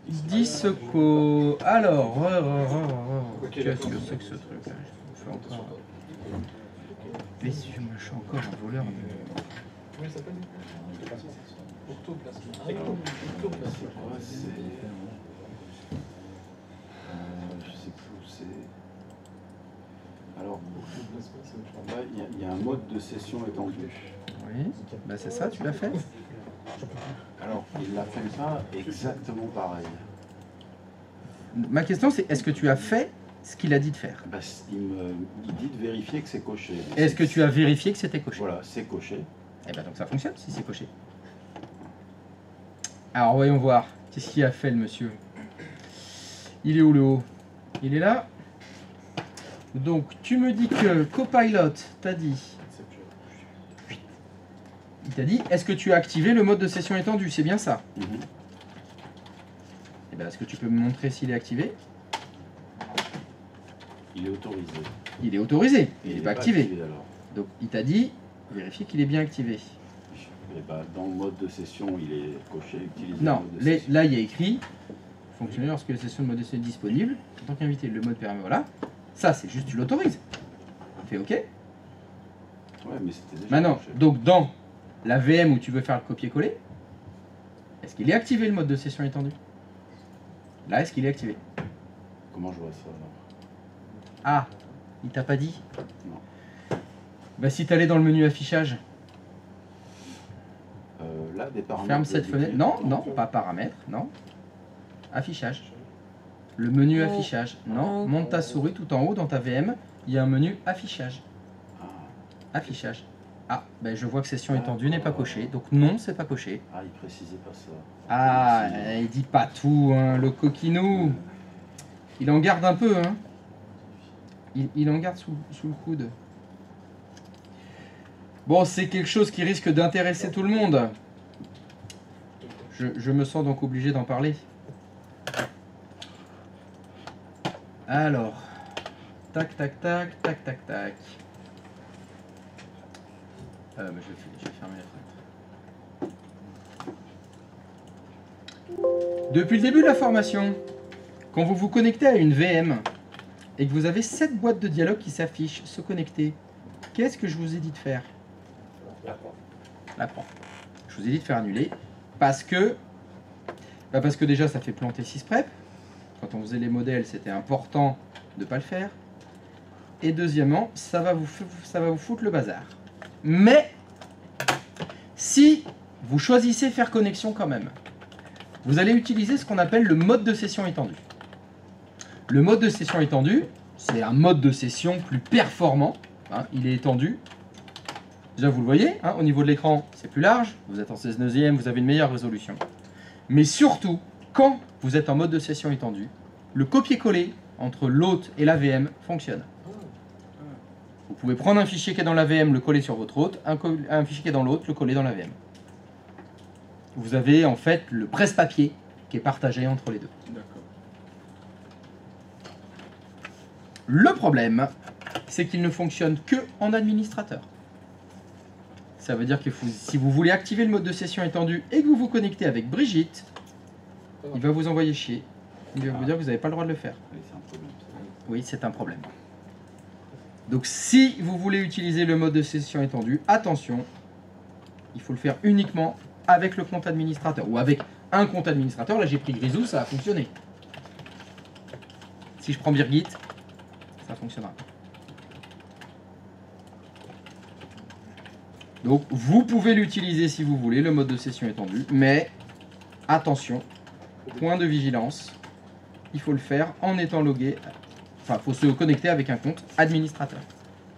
10 co. Alors, qu'est-ce que c'est que ce truc là? Je fais encore. Mais si moi je suis encore un voleur de. Comment il s'appelle? Orthoplasme. Je sais plus où c'est. Alors, là, il y a un mode de session étendu. Oui, bah c'est ça, tu l'as fait. Alors, il l'a fait pas exactement pareil. Ma question c'est, est-ce que tu as fait ce qu'il a dit de faire? Bah, il dit de vérifier que c'est coché. Est-ce que tu as vérifié que c'était coché? Voilà, c'est coché. Eh bien donc ça fonctionne si c'est coché. Alors voyons voir, qu'est-ce qu'il a fait le monsieur? Il est où le haut? Il est là. Donc tu me dis que Copilot t'a dit... Il t'a dit, est-ce que tu as activé le mode de session étendu? C'est bien ça? Eh bien est-ce que tu peux me montrer s'il est activé? Il est autorisé. Il est autorisé, il n'est pas activé. Alors. Donc il t'a dit, vérifier qu'il est bien activé. Et bah, dans le mode de session, il est coché. Non, là il y a écrit, fonctionner lorsque la session de mode de session est disponible. En tant qu'invité, le mode permet, voilà. Ça c'est juste, tu l'autorises. Fais OK. Ouais, mais c'était déjà Maintenant, coché. donc dans la VM où tu veux faire le copier-coller, est-ce qu'il est activé le mode de session étendu? Là, est-ce qu'il est activé? Comment je vois ça alors? Ah, il t'a pas dit? Non. Bah si tu allais dans le menu affichage, Là, des paramètres. ferme cette fenêtre. Non, non, pas paramètres, non. Affichage. Le menu affichage. Non, monte ta souris tout en haut dans ta VM, il y a un menu affichage. Affichage. Ah, ben je vois que session étendue n'est pas cochée, donc non, c'est pas coché. Ah, il précisait pas ça. Ah, il dit pas tout, hein, le coquinou. Il en garde un peu, hein. Il en garde sous le coude. Bon, c'est quelque chose qui risque d'intéresser tout le monde. Je me sens donc obligé d'en parler. Alors, tac, tac, tac, tac, tac, tac. Mais je vais fermer la fenêtre. Depuis le début de la formation, quand vous vous connectez à une VM et que vous avez 7 boîtes de dialogue qui s'affichent, se connecter, qu'est-ce que je vous ai dit de faire? L'apprendre. Je vous ai dit de faire annuler parce que déjà ça fait planter sysprep. Quand on faisait les modèles, c'était important de ne pas le faire. Et deuxièmement, ça va vous foutre le bazar. Mais si vous choisissez faire connexion quand même, vous allez utiliser ce qu'on appelle le mode de session étendu. Le mode de session étendu, c'est un mode de session plus performant. Hein, il est étendu. Déjà, vous le voyez, hein, au niveau de l'écran, c'est plus large. Vous êtes en 16/9, vous avez une meilleure résolution. Mais surtout, quand vous êtes en mode de session étendu, le copier-coller entre l'hôte et la VM fonctionne. Vous pouvez prendre un fichier qui est dans la VM, le coller sur votre hôte, un fichier qui est dans l'hôte, le coller dans la VM. Vous avez en fait le presse-papier qui est partagé entre les deux. Le problème, c'est qu'il ne fonctionne que en administrateur. Ça veut dire que si vous voulez activer le mode de session étendu et que vous vous connectez avec Brigitte, il va vous envoyer chier. Il va vous dire que vous n'avez pas le droit de le faire. Oui, c'est un problème. Donc si vous voulez utiliser le mode de session étendu, attention, il faut le faire uniquement avec le compte administrateur ou avec un compte administrateur. Là j'ai pris Grisou, ça a fonctionné. Si je prends Birgit, ça fonctionnera. Donc vous pouvez l'utiliser si vous voulez, le mode de session étendu, mais attention, point de vigilance, il faut le faire en étant logué, enfin il faut se connecter avec un compte administrateur.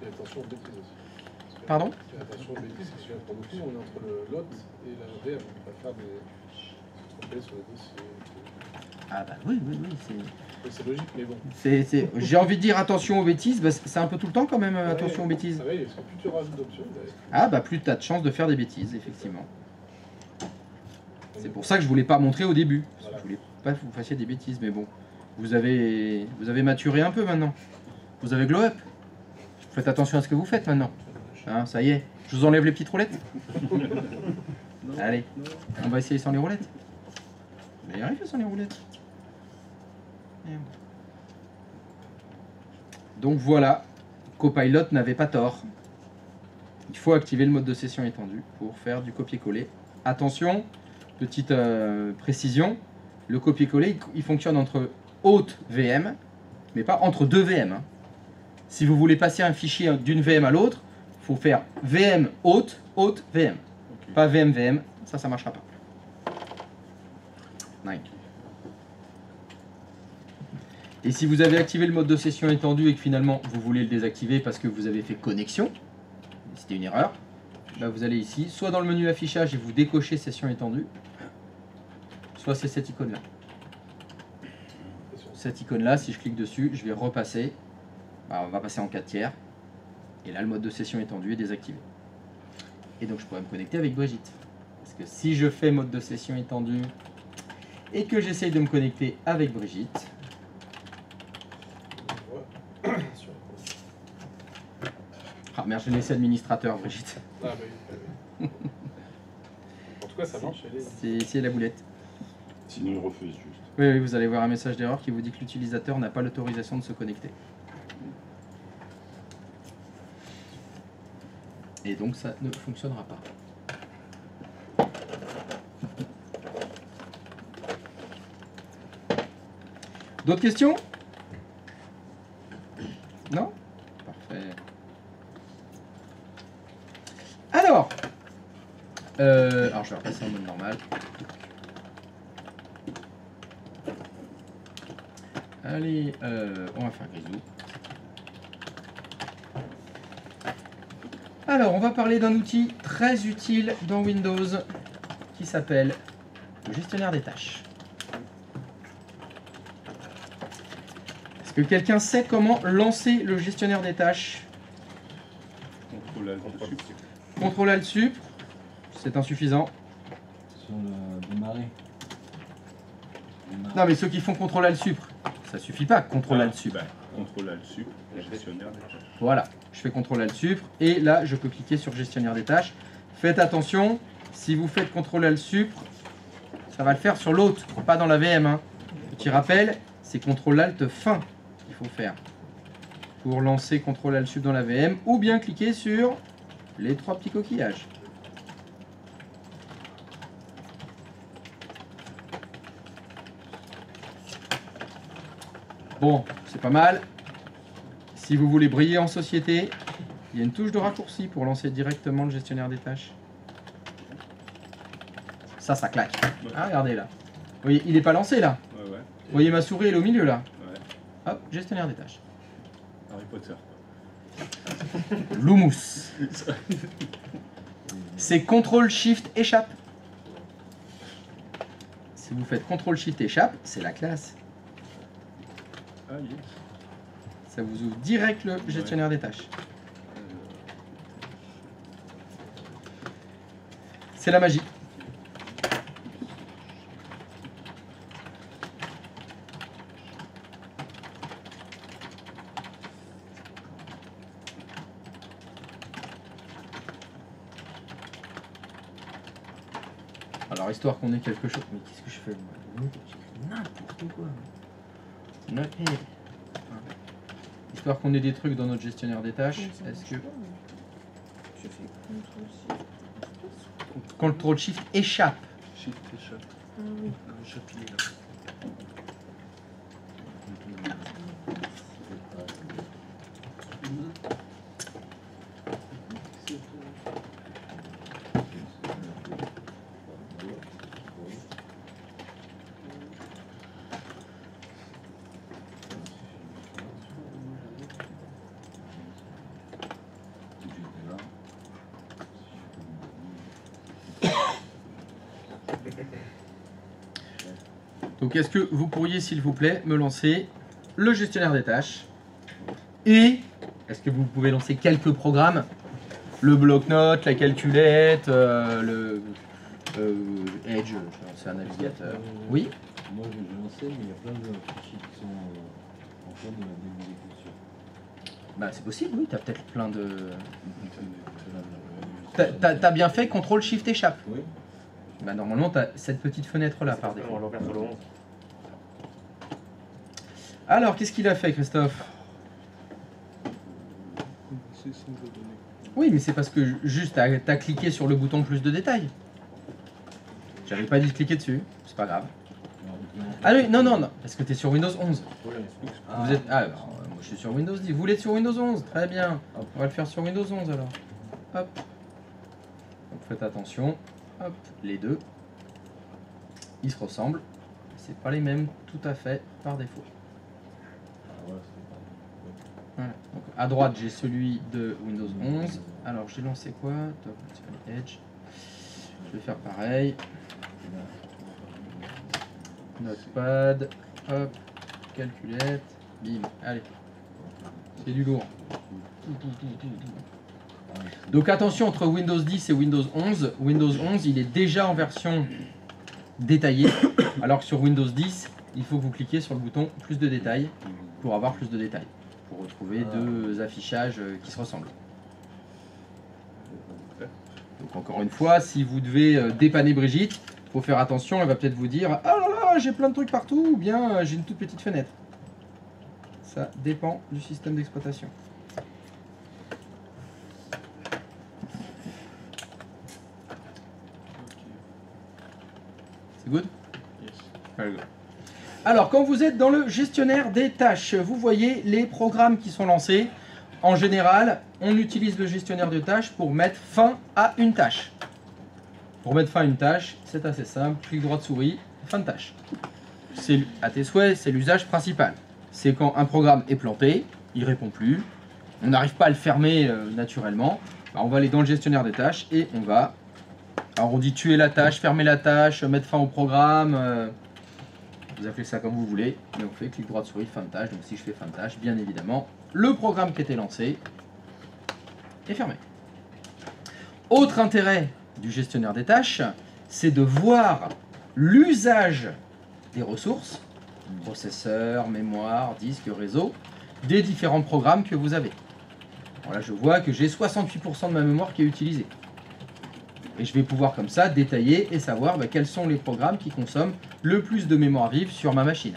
Et attention aux bêtises aussi. Pardon? Et attention aux bêtises, c'est sûr. Pour le coup, on est entre le lot et la VM, on ne peut pas faire des tromper sur les dossiers. Ah bah oui, C'est logique, mais bon. J'ai envie de dire attention aux bêtises, bah, c'est un peu tout le temps quand même, attention aux bêtises. Ah oui, parce que plus tu rajoutes d'options, Ah bah plus tu as de chances de faire des bêtises, effectivement. C'est pour ça que je voulais pas montrer au début. Parce que je voulais pas que vous fassiez des bêtises, mais bon. Vous avez maturé un peu maintenant. Vous avez glow up. Faites attention à ce que vous faites maintenant. Hein, ça y est. Je vous enlève les petites roulettes. Allez, on va essayer sans les roulettes. On va y arriver sans les roulettes. Merde. Donc voilà, Copilot n'avait pas tort. Il faut activer le mode de session étendu pour faire du copier-coller. Attention, petite précision, le copier-coller il fonctionne entre haute VM, mais pas entre deux VM. Hein. Si vous voulez passer un fichier d'une VM à l'autre, il faut faire VM haute, haute VM. Okay. Pas VM VM, ça ne marchera pas. Nine. Et si vous avez activé le mode de session étendu et que finalement vous voulez le désactiver parce que vous avez fait connexion, c'était une erreur, bah vous allez ici, soit dans le menu affichage et vous décochez session étendue, soit c'est cette icône là. Cette icône là, si je clique dessus, je vais repasser, bah on va passer en 4 tiers, et là le mode de session étendu est désactivé. Et donc je pourrais me connecter avec Brigitte. Parce que si je fais mode de session étendu et que j'essaye de me connecter avec Brigitte, ah merde, j'ai laissé administrateur, Brigitte. Ah bah oui. En tout cas, ça marche. C'est la boulette. Sinon, il refuse juste. Oui, oui, vous allez voir un message d'erreur qui vous dit que l'utilisateur n'a pas l'autorisation de se connecter. Et donc, ça ne fonctionnera pas. D'autres questions? Non? Parfait. Alors, je vais repasser en mode normal. Allez, on va faire grisou. Alors, on va parler d'un outil très utile dans Windows qui s'appelle le gestionnaire des tâches. Est-ce que quelqu'un sait comment lancer le gestionnaire des tâches? Contrôle Alt Sup, c'est insuffisant. Sur le démarrer. Non, mais ceux qui font Contrôle Alt Sup, ça suffit pas. Contrôle Alt Sup. Contrôle Alt Sup, gestionnaire des tâches. Voilà, je fais Contrôle Alt Sup et là je peux cliquer sur gestionnaire des tâches. Faites attention, si vous faites Contrôle Alt Sup, ça va le faire sur l'autre, pas dans la VM. Hein. Petit rappel, c'est Contrôle Alt fin qu'il faut faire pour lancer Contrôle Alt Sup dans la VM ou bien cliquer sur les 3 petits coquillages. Bon, c'est pas mal. Si vous voulez briller en société, il y a une touche de raccourci pour lancer directement le gestionnaire des tâches. Ça claque. Ouais. Ah, regardez là. Vous voyez, il n'est pas lancé là. Ouais, ouais. Vous voyez ma souris, elle est au milieu là. Ouais. Hop, gestionnaire des tâches. Harry Potter. Lumos. C'est CTRL SHIFT échappe. Si vous faites CTRL SHIFT échappe, c'est la classe. Ah, yes. Ça vous ouvre direct le gestionnaire des tâches. C'est la magie. Alors, histoire qu'on ait quelque chose... Mais qu'est-ce que je fais moi? J'écris n'importe quoi. Nothead. Histoire qu'on ait des trucs dans notre gestionnaire des tâches. Est-ce que... Je fais CTRL SHIFT échappe. Shift échappe. Ah oui. Le chapitre là. Donc est-ce que vous pourriez, s'il vous plaît, me lancer le gestionnaire des tâches? Et est-ce que vous pouvez lancer quelques programmes? Le bloc-notes, la calculette, le Edge, c'est un navigateur. Oui? Moi je l'ai lancé, mais il y a plein de fichiers qui sont en cours de d'exécution. Bah c'est possible, oui, t'as peut-être plein de... T'as bien fait CTRL SHIFT échappe. Oui. Bah normalement t'as cette petite fenêtre là par défaut. On va le faire sur le 11. Alors, qu'est-ce qu'il a fait, Christophe? C'est sans de données. Oui, mais c'est parce que juste t'as cliqué sur le bouton plus de détails. J'avais pas dit de cliquer dessus, c'est pas grave. Ah oui, non, non, non, parce que t'es sur Windows 11. Vous êtes... Ah, alors, moi je suis sur Windows 10. Vous voulez être sur Windows 11? Très bien. On va le faire sur Windows 11 alors. Hop. Donc faites attention. Hop, les deux. Ils se ressemblent. C'est pas les mêmes tout à fait par défaut. Voilà. Donc à droite j'ai celui de Windows 11. Alors j'ai lancé quoi? Top, Edge. Je vais faire pareil. Notepad, hop, calculette, bim, allez. C'est du lourd. Donc attention entre Windows 10 et Windows 11. Windows 11 il est déjà en version détaillée. Alors que sur Windows 10, il faut que vous cliquiez sur le bouton plus de détails pour avoir plus de détails. Pour retrouver deux affichages qui se ressemblent. Donc encore une fois, si vous devez dépanner Brigitte, il faut faire attention, elle va peut-être vous dire « Ah là là, j'ai plein de trucs partout » ou bien « J'ai une toute petite fenêtre ». Ça dépend du système d'exploitation. C'est good? Yes. Very good. Alors, quand vous êtes dans le gestionnaire des tâches, vous voyez les programmes qui sont lancés. En général, on utilise le gestionnaire de tâches pour mettre fin à une tâche. Pour mettre fin à une tâche, c'est assez simple. Clic droit de souris, fin de tâche. À tes souhaits, c'est l'usage principal. C'est quand un programme est planté, il ne répond plus, on n'arrive pas à le fermer naturellement. Bah, on va aller dans le gestionnaire des tâches et on va... Alors on dit tuer la tâche, fermer la tâche, mettre fin au programme... Vous appelez ça comme vous voulez, mais on fait clic droit de souris, fin de tâche. Donc si je fais fin de tâche, bien évidemment, le programme qui était lancé est fermé. Autre intérêt du gestionnaire des tâches, c'est de voir l'usage des ressources, processeur, mémoire, disque, réseau, des différents programmes que vous avez. Alors là, je vois que j'ai 68% de ma mémoire qui est utilisée. Et je vais pouvoir comme ça détailler et savoir quels sont les programmes qui consomment le plus de mémoire vive sur ma machine.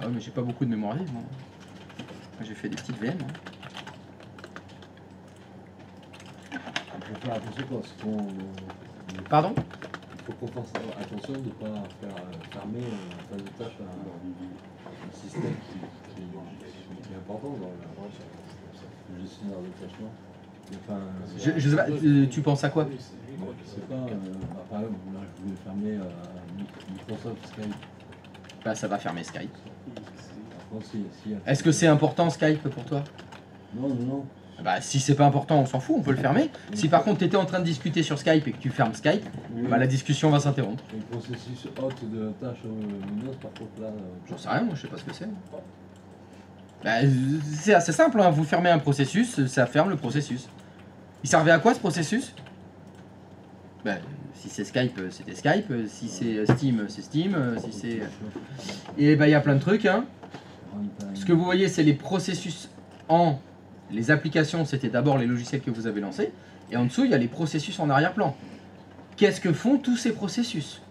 Ah mais j'ai pas beaucoup de mémoire vive moi. J'ai fait des petites VM. Hein. Il faut faire attention parce qu'on... Pardon? Il faut qu'on fasse attention de ne pas faire fermer en phase de tâche un système qui est important dans le gestionnaire de tâches. Enfin, Je sais pas, tu penses à quoi? je sais pas, par exemple, là je voulais fermer Microsoft Skype. Bah ça va fermer Skype. Si Est-ce que c'est important Skype pour toi? Non, non, non. Bah si c'est pas important on s'en fout, on peut le fermer. Si par contre tu étais en train de discuter sur Skype et que tu fermes Skype, Oui. bah la discussion va s'interrompre. Le processus hot de tâche Windows, par contre là... J'en sais rien, moi je sais pas ce que c'est. Bah, c'est assez simple, hein. Vous fermez un processus, ça ferme le processus. Il servait à quoi ce processus? Bah, si c'est Skype, c'était Skype, si c'est Steam, c'est Steam, si c'est... Et bah il y a plein de trucs, hein. Ce que vous voyez, c'est les processus en... Les applications, c'était d'abord les logiciels que vous avez lancés, et en dessous, il y a les processus en arrière-plan. Qu'est-ce que font tous ces processus?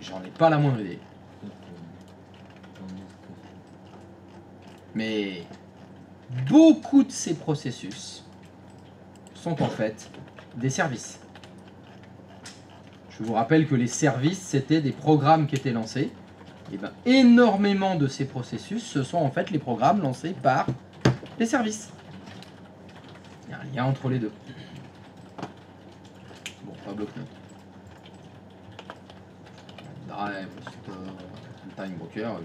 J'en ai pas la moindre idée. Mais beaucoup de ces processus sont en fait des services. Je vous rappelle que les services, c'était des programmes qui étaient lancés. Et bien, énormément de ces processus, ce sont en fait les programmes lancés par les services. Il y a un lien entre les deux. Bon, pas bloc-notes. Drive, store, time broker.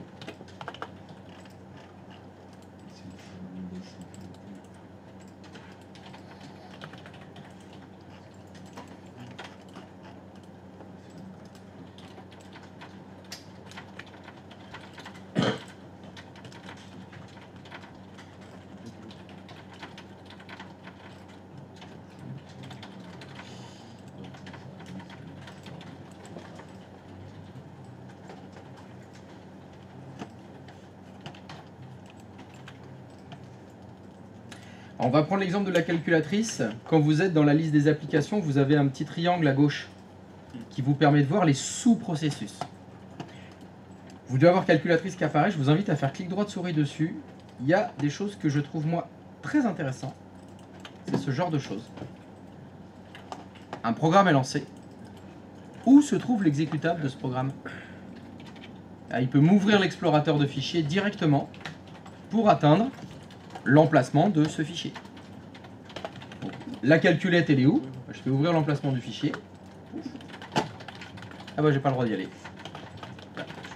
On va prendre l'exemple de la calculatrice. Quand vous êtes dans la liste des applications, vous avez un petit triangle à gauche. qui vous permet de voir les sous-processus. Vous devez avoir calculatrice qui apparaît, je vous invite à faire clic droit de souris dessus. Il y a des choses que je trouve moi très intéressantes. C'est ce genre de choses. Un programme est lancé. Où se trouve l'exécutable de ce programme? Il peut m'ouvrir l'explorateur de fichiers directement pour atteindre l'emplacement de ce fichier. Donc, la calculette, elle est où? Je peux ouvrir l'emplacement du fichier. Ah bah j'ai pas le droit d'y aller.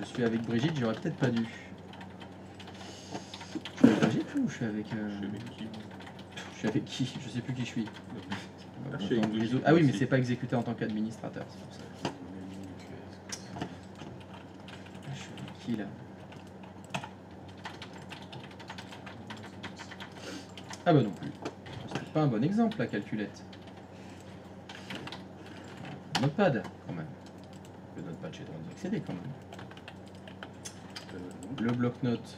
Je suis avec Brigitte, j'aurais peut-être pas dû. Je suis avec Brigitte ou je suis avec... Je suis avec qui? Je sais plus qui je suis. Je suis avec Brigitte, Ah oui, mais aussi. c'est pas exécuté en tant qu'administrateur, c'est pour ça. Je suis avec qui là? Ah bah non plus. C'est pas un bon exemple la calculette. Notepad quand même. Le notepad j'ai le droit d'y accéder quand même. Le bloc-notes.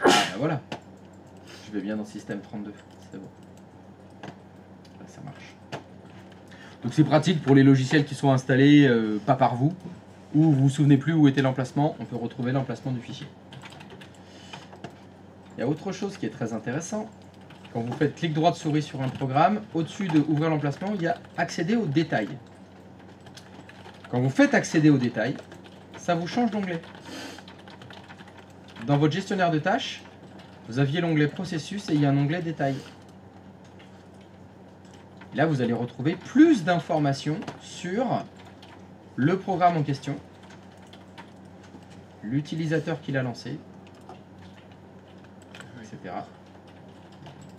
Ah bah voilà. Je vais bien dans système 32. C'est bon. Là, ça marche. Donc c'est pratique pour les logiciels qui sont installés pas par vous, ou vous vous souvenez plus où était l'emplacement, on peut retrouver l'emplacement du fichier. Il y a autre chose qui est très intéressant. Quand vous faites clic droit de souris sur un programme, au-dessus de ouvrir l'emplacement, il y a accéder aux détails. Quand vous faites accéder aux détails, ça vous change d'onglet. Dans votre gestionnaire de tâches, vous aviez l'onglet processus et il y a un onglet détails. Et là, vous allez retrouver plus d'informations sur le programme en question, l'utilisateur qui l'a lancé, etc.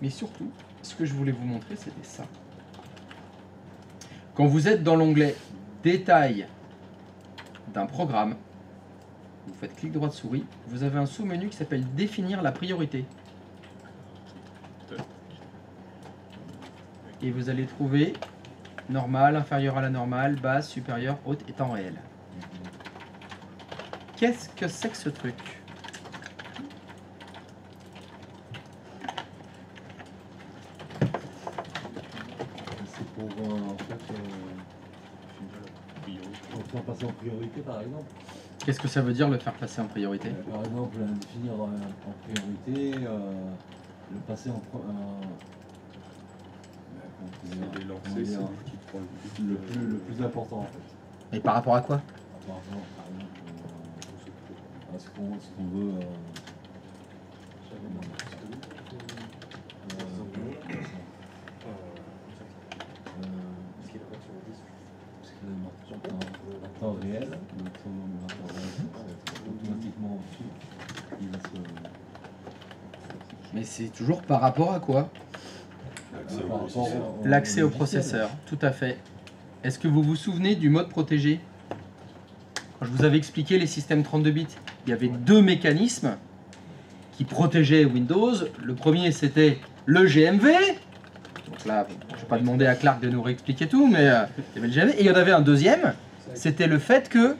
Mais surtout, ce que je voulais vous montrer, c'était ça. Quand vous êtes dans l'onglet Détails d'un programme, vous faites clic droit de souris, vous avez un sous-menu qui s'appelle Définir la priorité. Et vous allez trouver normale, inférieure à la normale, basse, supérieure, haute et temps réel. Qu'est-ce que c'est que ce truc? C'est pour en fait pour faire passer en priorité par exemple. Qu'est-ce que ça veut dire le faire passer en priorité? Par exemple, définir en priorité, le passer en Les lancer, c'est le petit point. le plus important en fait. Et par rapport à quoi? Par exemple, à ce qu'on veut. En temps réel, automatiquement au-dessus, il va se. Mais c'est toujours par rapport à quoi? Par rapport au L'accès au logiciel. processeur, tout à fait. Est-ce que vous vous souvenez du mode protégé? Quand je vous avais expliqué les systèmes 32 bits, il y avait deux mécanismes qui protégeaient Windows. Le premier, c'était le GMV. Donc là, je ne vais pas demander à Clark de nous réexpliquer tout, mais il y avait le GMV. Et il y en avait un deuxième, c'était le fait que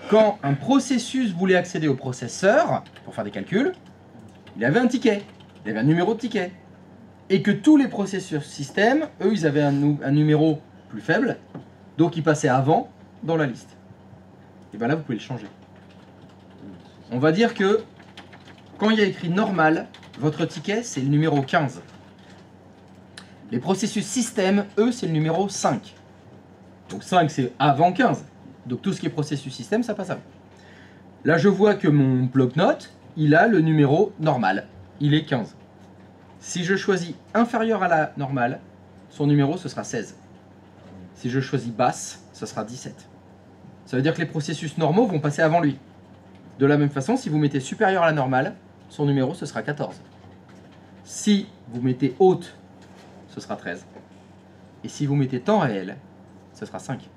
quand un processus voulait accéder au processeur pour faire des calculs, il avait un ticket, il avait un numéro de ticket. Et que tous les processeurs système, eux, ils avaient un numéro plus faible, donc ils passaient avant dans la liste. Et bien là, vous pouvez le changer. On va dire que quand il y a écrit normal, votre ticket, c'est le numéro 15. Les processus système, eux, c'est le numéro 5. Donc 5, c'est avant 15. Donc tout ce qui est processus système, ça passe avant. Là, je vois que mon bloc-notes, il a le numéro normal. Il est 15. Si je choisis inférieur à la normale, son numéro, ce sera 16. Si je choisis basse, ce sera 17. Ça veut dire que les processus normaux vont passer avant lui. De la même façon, si vous mettez supérieur à la normale, son numéro, ce sera 14. Si vous mettez haute, ce sera 13. Et si vous mettez temps réel, ce sera 5.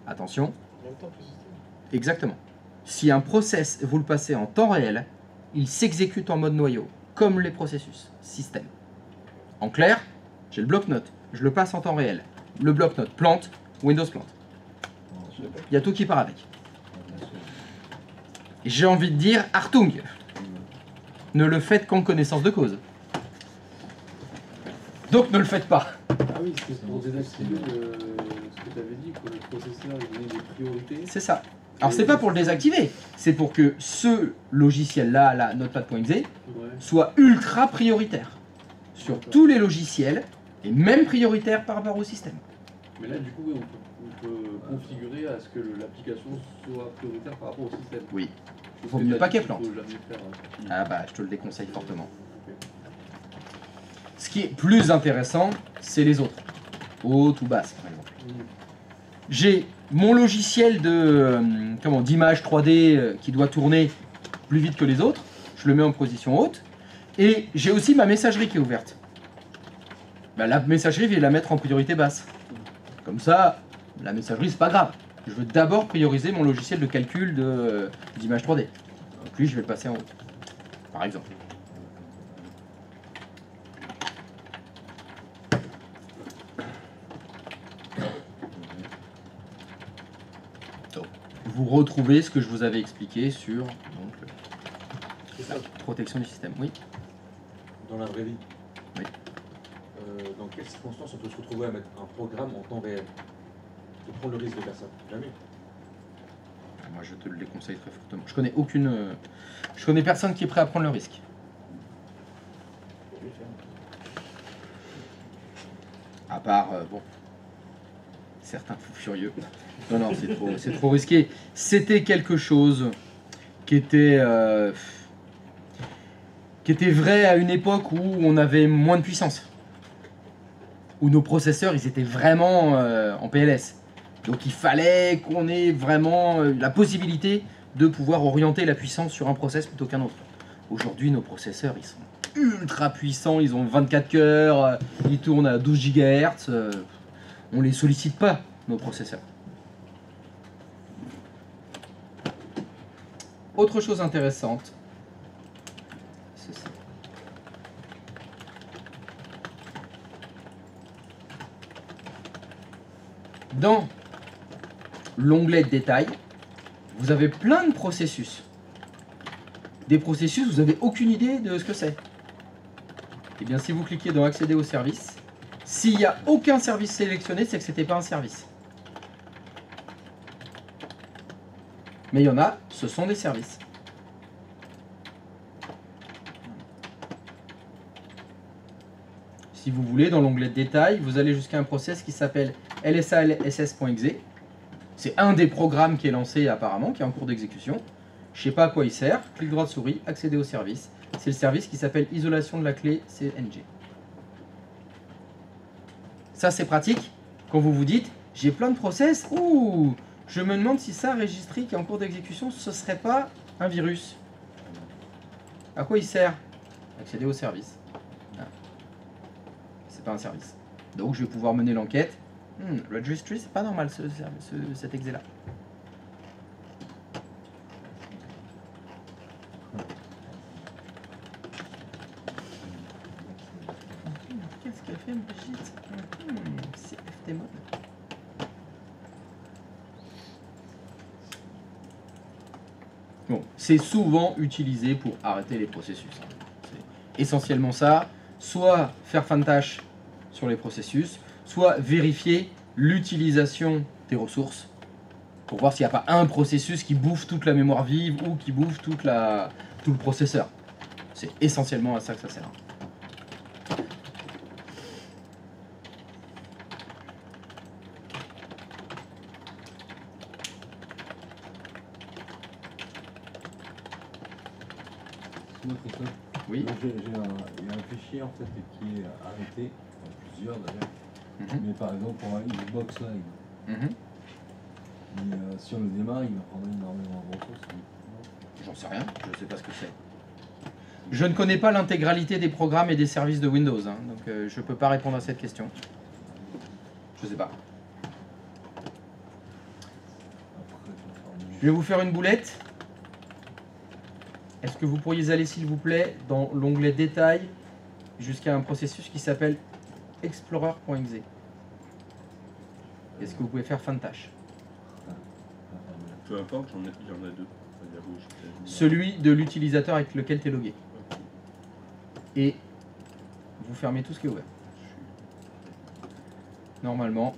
Attention. En même temps que le système. Exactement. Si un process, vous le passez en temps réel, il s'exécute en mode noyau, comme les processus système. En clair, j'ai le bloc-notes, je le passe en temps réel. Le bloc-notes plante, Windows plante. Il y a tout qui part avec. Et j'ai envie de dire, Artung, ne le faites qu'en connaissance de cause. Donc ne le faites pas. oui, c'est pour désactiver ce que tu avais dit, que le processeur il donnait des priorités. C'est ça. Alors c'est pas pour le désactiver, c'est pour que ce logiciel-là, là, Notepad.exe, Ouais. soit ultra prioritaire sur tous les logiciels et même prioritaire par rapport au système. Mais là, du coup, oui, on peut configurer à ce que l'application soit prioritaire par rapport au système. Oui. Chose Vaut que mieux t'as pas dit qu'elle qu'il plante. faut jamais faire, hein. Ah bah je te le déconseille fortement. Ok. Ce qui est plus intéressant, c'est les autres. Haute ou basse par exemple. J'ai mon logiciel d'image 3D qui doit tourner plus vite que les autres. Je le mets en position haute. Et j'ai aussi ma messagerie qui est ouverte. Bah, la messagerie, je vais la mettre en priorité basse. Comme ça, la messagerie, c'est pas grave. Je veux d'abord prioriser mon logiciel de calcul d'image 3D. Donc lui, je vais le passer en haut. Par exemple. Donc, vous retrouvez ce que je vous avais expliqué sur donc, C'est ça. la protection du système. Oui. Dans la vraie vie, Oui. dans quelles circonstances on peut se retrouver à mettre un programme en temps réel? De prendre le risque de faire ça? Jamais. Moi, je te le déconseille très fortement. Je connais personne qui est prêt à prendre le risque. Faut le faire. À part, certains fous furieux. Non, c'est trop risqué. C'était quelque chose qui était vrai à une époque où on avait moins de puissance. Où nos processeurs, ils étaient vraiment en PLS. Donc il fallait qu'on ait vraiment la possibilité de pouvoir orienter la puissance sur un process plutôt qu'un autre. Aujourd'hui, nos processeurs, ils sont ultra puissants, ils ont 24 cœurs, ils tournent à 12 GHz. On les sollicite pas, nos processeurs. Autre chose intéressante, ceci. Dans l'onglet détail, vous avez plein de processus. Des processus, vous n'avez aucune idée de ce que c'est. Et bien, si vous cliquez dans accéder au service, s'il n'y a aucun service sélectionné, c'est que ce n'était pas un service. Mais il y en a, ce sont des services. Si vous voulez, dans l'onglet détail, vous allez jusqu'à un process qui s'appelle lsalss.exe. C'est un des programmes qui est lancé apparemment, qui est en cours d'exécution. Je ne sais pas à quoi il sert. Clic droit de souris, accéder au service. C'est le service qui s'appelle isolation de la clé CNG. Ça, c'est pratique quand vous vous dites j'ai plein de process. Ouh, je me demande si ça, registry qui est en cours d'exécution, ce ne serait pas un virus. À quoi il sert? Accéder au service. Ah. C'est pas un service. Donc, je vais pouvoir mener l'enquête. Registry, c'est pas normal cet exe là. Qu'est-ce qu'elle fait, Brigitte? C'est FT mode. Bon, c'est souvent utilisé pour arrêter les processus. C'est essentiellement ça. Soit faire fin de tâche sur les processus, soit vérifier l'utilisation des ressources pour voir s'il n'y a pas un processus qui bouffe toute la mémoire vive ou qui bouffe tout le processeur. C'est essentiellement à ça que ça sert. Moi, Christophe, Oui. moi, il y a un fichier en fait qui est arrêté, enfin, plusieurs d'ailleurs, mais par exemple pour un Xbox Live, et, si on le démarre, il va prendre énormément de ressources. J'en sais rien, je ne sais pas ce que c'est. Je ne connais pas l'intégralité des programmes et des services de Windows, hein, donc je ne peux pas répondre à cette question. Je sais pas. Je vais vous faire une boulette. Est-ce que vous pourriez aller, s'il vous plaît, dans l'onglet détail, jusqu'à un processus qui s'appelle explorer.exe. Est-ce que vous pouvez faire fin de tâche? Peu importe, il y en a deux. Il y a rouge, Celui de l'utilisateur avec lequel tu es logué. Et vous fermez tout ce qui est ouvert. normalement,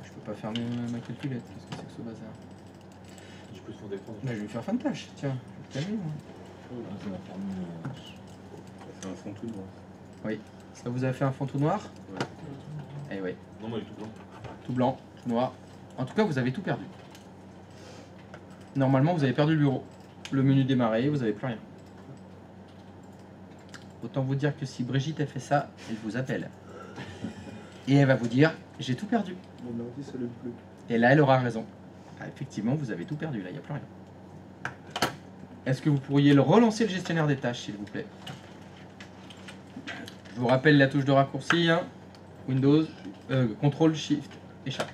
je peux pas faire ma calculette. Qu'est-ce que c'est que ce bazar? Je peux te faire défendre. Là, je vais lui faire fin de tâche. Tiens, je vais te calmer, moi. Ah, c'est la formule. C'est un fond tout noir. Ça vous a fait un fond tout noir? Ouais. Eh oui, Non, moi, il est tout blanc. tout blanc, tout noir. En tout cas, vous avez tout perdu. Normalement, vous avez perdu le bureau. Le menu démarrer, vous n'avez plus rien. Autant vous dire que si Brigitte a fait ça, elle vous appelle. Et elle va vous dire, j'ai tout perdu. Mon ordi s'allume plus. Et là, elle aura raison. Ah, effectivement, vous avez tout perdu, là, il n'y a plus rien. Est-ce que vous pourriez le relancer le gestionnaire des tâches, s'il vous plaît? Je vous rappelle la touche de raccourci, hein. Windows, CTRL, SHIFT, échappe.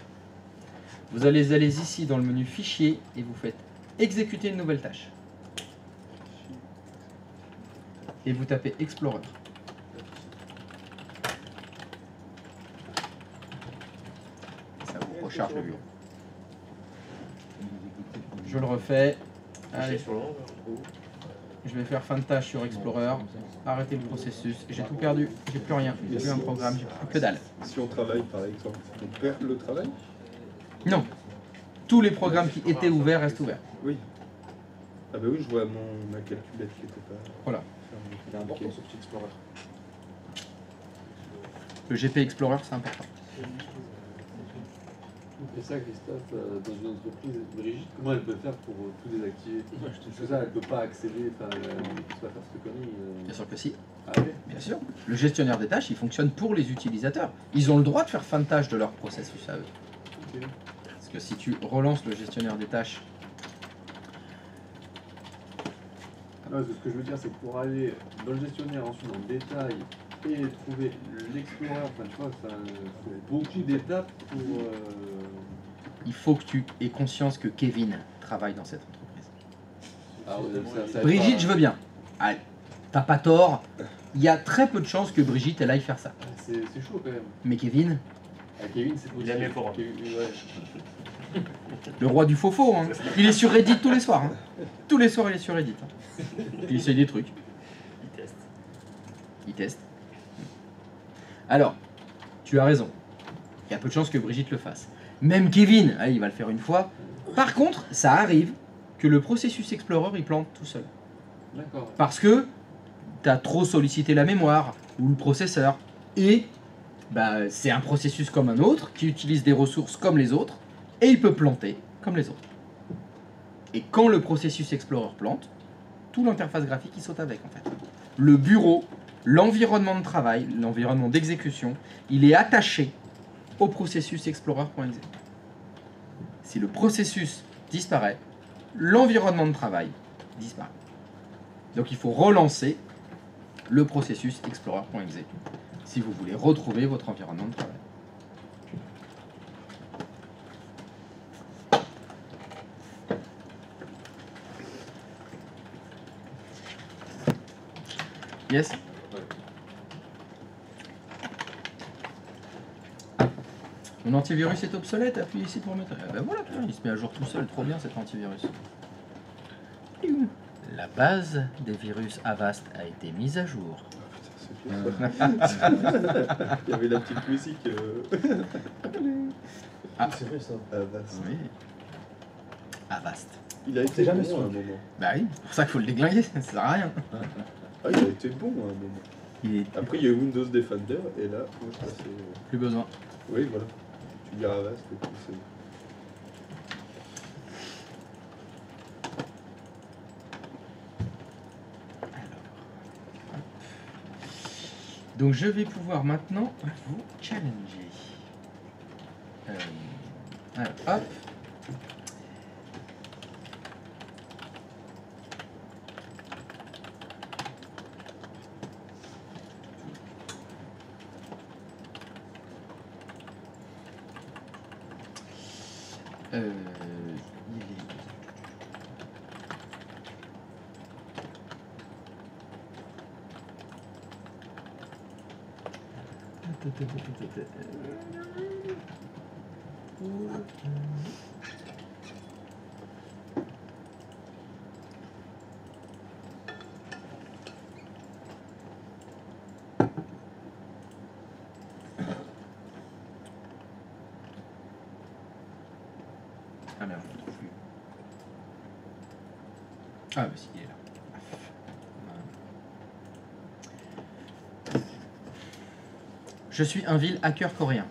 Vous allez ici dans le menu fichier et vous faites exécuter une nouvelle tâche. Et vous tapez Explorer. Ça vous recharge le bureau. Je le refais. Allez, je vais faire fin de tâche sur Explorer. Arrêter le processus. J'ai tout perdu. J'ai plus rien. J'ai plus un programme. J'ai plus que dalle. Si on travaille par exemple, on perd le travail? Non. Tous les programmes qui étaient ouverts restent ouverts. Oui. Ah bah oui, je vois ma calculette qui était pas... Voilà. Il est important ce petit Explorer. Le GP Explorer, c'est important. Et ça, Christophe, dans une entreprise, Brigitte, comment elle peut faire pour tout désactiver? Parce que ça, elle peut pas accéder, enfin, elle peut pas faire cette connerie. Bien sûr que si. Ah oui. Bien sûr. Le gestionnaire des tâches, il fonctionne pour les utilisateurs. Ils ont le droit de faire fin de tâche de leur processus à eux. Ok. Parce que si tu relances le gestionnaire des tâches, Non, ce que je veux dire, c'est que pour aller dans le gestionnaire, ensuite dans le détail, et trouver l'explorer, enfin, tu vois, ça faut beaucoup d'étapes pour... il faut que tu aies conscience que Kevin travaille dans cette entreprise. Ah, ouais, ça Brigitte, je veux bien. Allez, t'as pas tort. Il y a très peu de chances que Brigitte, elle aille faire ça. C'est chaud quand même. Mais Kevin, Ah, Kevin, c'est possible. Il a mes forums. Kevin, ouais. le roi du faux hein. Il est sur Reddit tous les soirs. Hein. Tous les soirs, il est sur Reddit. Hein. Puis il essaye des trucs. Il teste. Il teste. Alors, tu as raison. Il y a peu de chances que Brigitte le fasse. Même Kevin, allez, il va le faire une fois. Par contre, ça arrive que le processus Explorer, il plante tout seul. D'accord. Parce que tu as trop sollicité la mémoire ou le processeur. Et bah, c'est un processus comme un autre, qui utilise des ressources comme les autres, et il peut planter comme les autres. Et quand le processus Explorer plante, tout l'interface graphique il saute avec en fait. Le bureau, l'environnement de travail, l'environnement d'exécution, il est attaché au processus Explorer.exe. Si le processus disparaît, l'environnement de travail disparaît. Donc il faut relancer le processus Explorer.exe si vous voulez retrouver votre environnement de travail. Yes. Mon antivirus est obsolète, appuyez ici pour mettre... Ah ben voilà, putain, il se met à jour tout seul, trop bien cet antivirus. La base des virus Avast a été mise à jour. Ah, putain, c'est bien. Il y avait la petite musique. Ah. C'est vrai ça. Avast. Oui. Avast. Il a été jamais bon à un su. moment. Bah oui, c'est pour ça qu'il faut le déglinguer, ça sert à rien. Ah, il a été bon à un moment. Il est Après, il y a eu Windows Defender, et là, moi, je passais... plus besoin. Oui, voilà. Tu dis Avast, et puis c'est... Donc je vais pouvoir maintenant vous challenger. Alors, hop. Il est... Alors, je le trouve plus. Ah, bah si, il est là. Je suis un vil hacker coréen.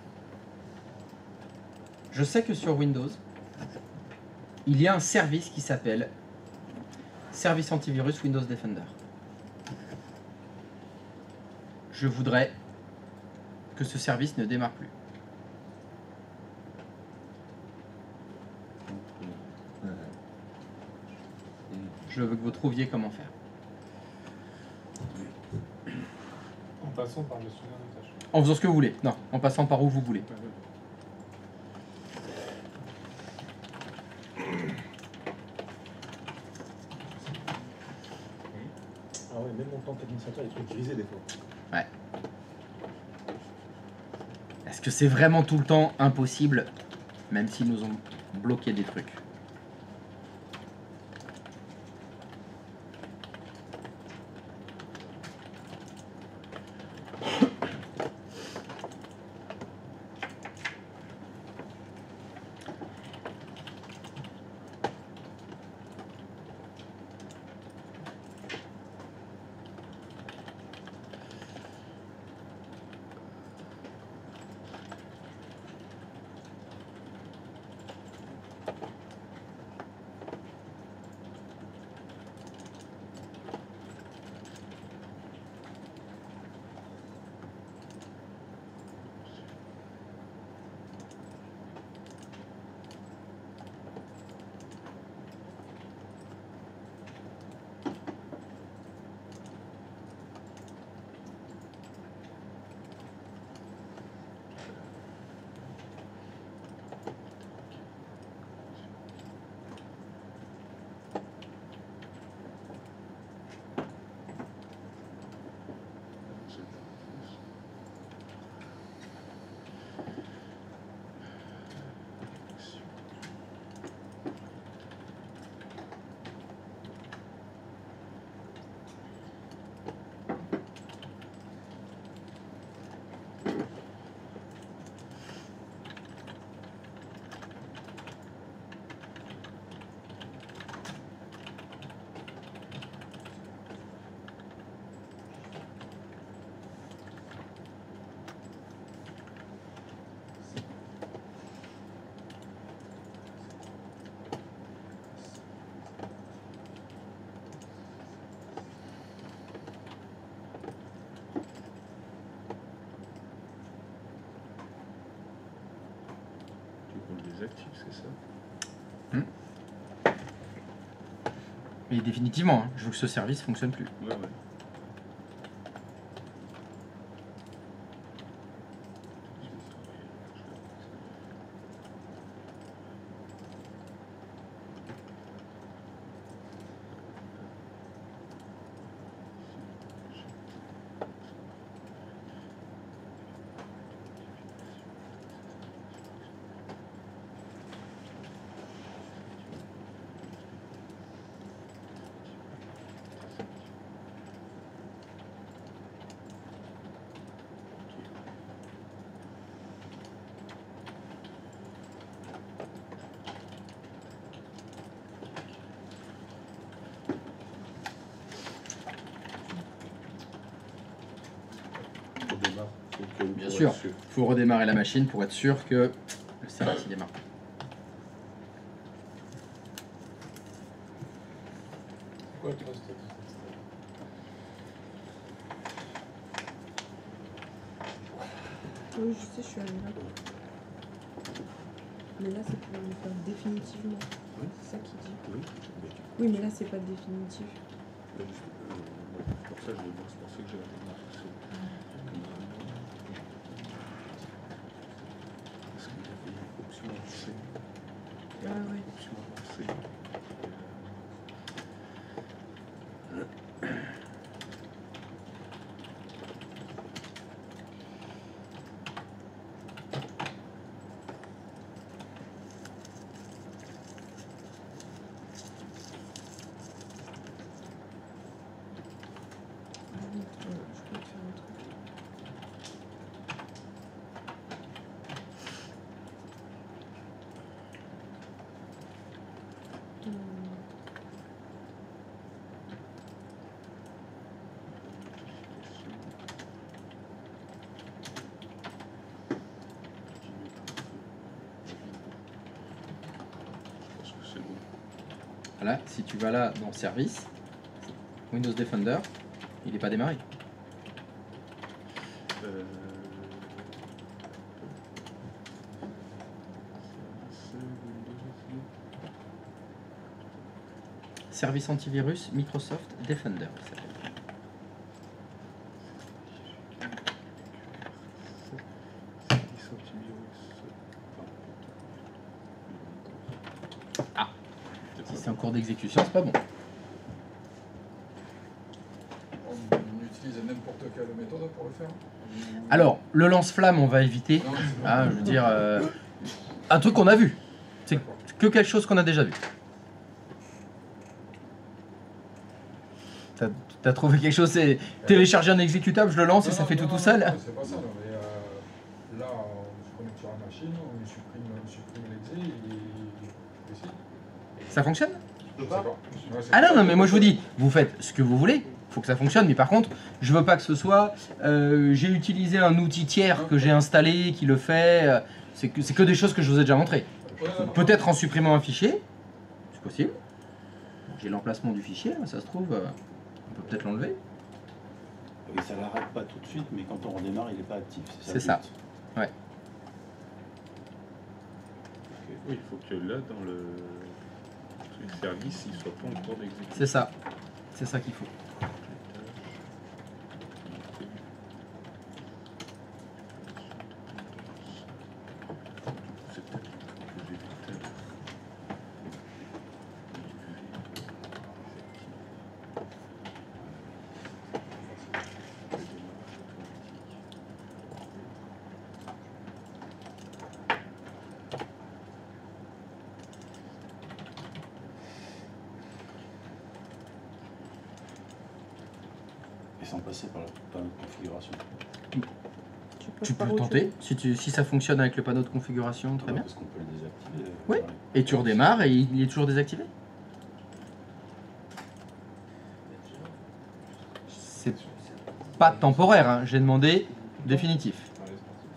Je sais que sur Windows, il y a un service qui s'appelle Service Antivirus Windows Defender. Je voudrais que ce service ne démarre plus. Je veux que vous trouviez comment faire. En passant par le gestionnaire de tâches. En faisant ce que vous voulez. Non, en passant par où vous voulez. Ah ouais, même en tant qu'administrateur, il y a des trucs grisés des fois. Ouais. Est-ce que c'est vraiment tout le temps impossible, même s'ils nous ont bloqué des trucs? Désactive, c'est ça? Et définitivement, hein, je veux que ce service fonctionne plus. Ouais, ouais. On démarre. Bien sûr, il faut redémarrer la machine pour être sûr que le service il démarre. C'est quoi le trust? Oui, je sais, je suis allée là. Mais là, c'est pour le faire définitivement. Oui. C'est ça qu'il dit. Oui. Oui, mais là, c'est pas définitif. Pour ça, c'est pour ça que j'ai marqué. Parce qu'il y avait option avancée. Ah ouais. Option avancée. Je peux te faire un truc. Je pense que c'est bon. Voilà, si tu vas là dans Service, Windows Defender, il n'est pas démarré. Euh, Service antivirus Microsoft Defender. il s'appelle. Ah. Si c'est en cours d'exécution, c'est pas bon. On utilise n'importe quelle méthode pour le faire. Alors, le lance-flamme, on va éviter. Non, c'est bon. Ah, je veux dire, un truc qu'on a vu. C'est que quelque chose qu'on a déjà vu. T'as trouvé quelque chose, c'est télécharger un exécutable, je le lance et ça fait tout seul. Non, c'est pas ça, non, mais là, on se connecte sur la machine, on supprime l'exé et si. Ça fonctionne? Je sais pas. Ouais, c'est Ah non, pas- non, mais moi je vous dis, vous faites ce que vous voulez, faut que ça fonctionne, mais par contre, je veux pas que ce soit, j'ai utilisé un outil tiers que j'ai installé, qui le fait, c'est que des choses que je vous ai déjà montré. Ouais, non, non. Peut-être en supprimant un fichier, c'est possible. J'ai l'emplacement du fichier, ça se trouve, on peut peut-être l'enlever. Oui, ça l'arrête pas tout de suite, mais quand on redémarre, il n'est pas actif. C'est ça. le but. Ouais. Oui, il faut que là, dans le service, il soit pas en cours d'exécution. C'est ça. C'est ça qu'il faut. C'est peut-être ce que j'ai vu tout à l'heure. Et sans passer par la configuration. Tu peux le tenter, si ça fonctionne avec le panneau de configuration, très bien. Parce qu'on peut le désactiver. Oui. Et tu redémarres et il est toujours désactivé. C'est pas temporaire, hein. J'ai demandé définitif. Allez, c'est parti.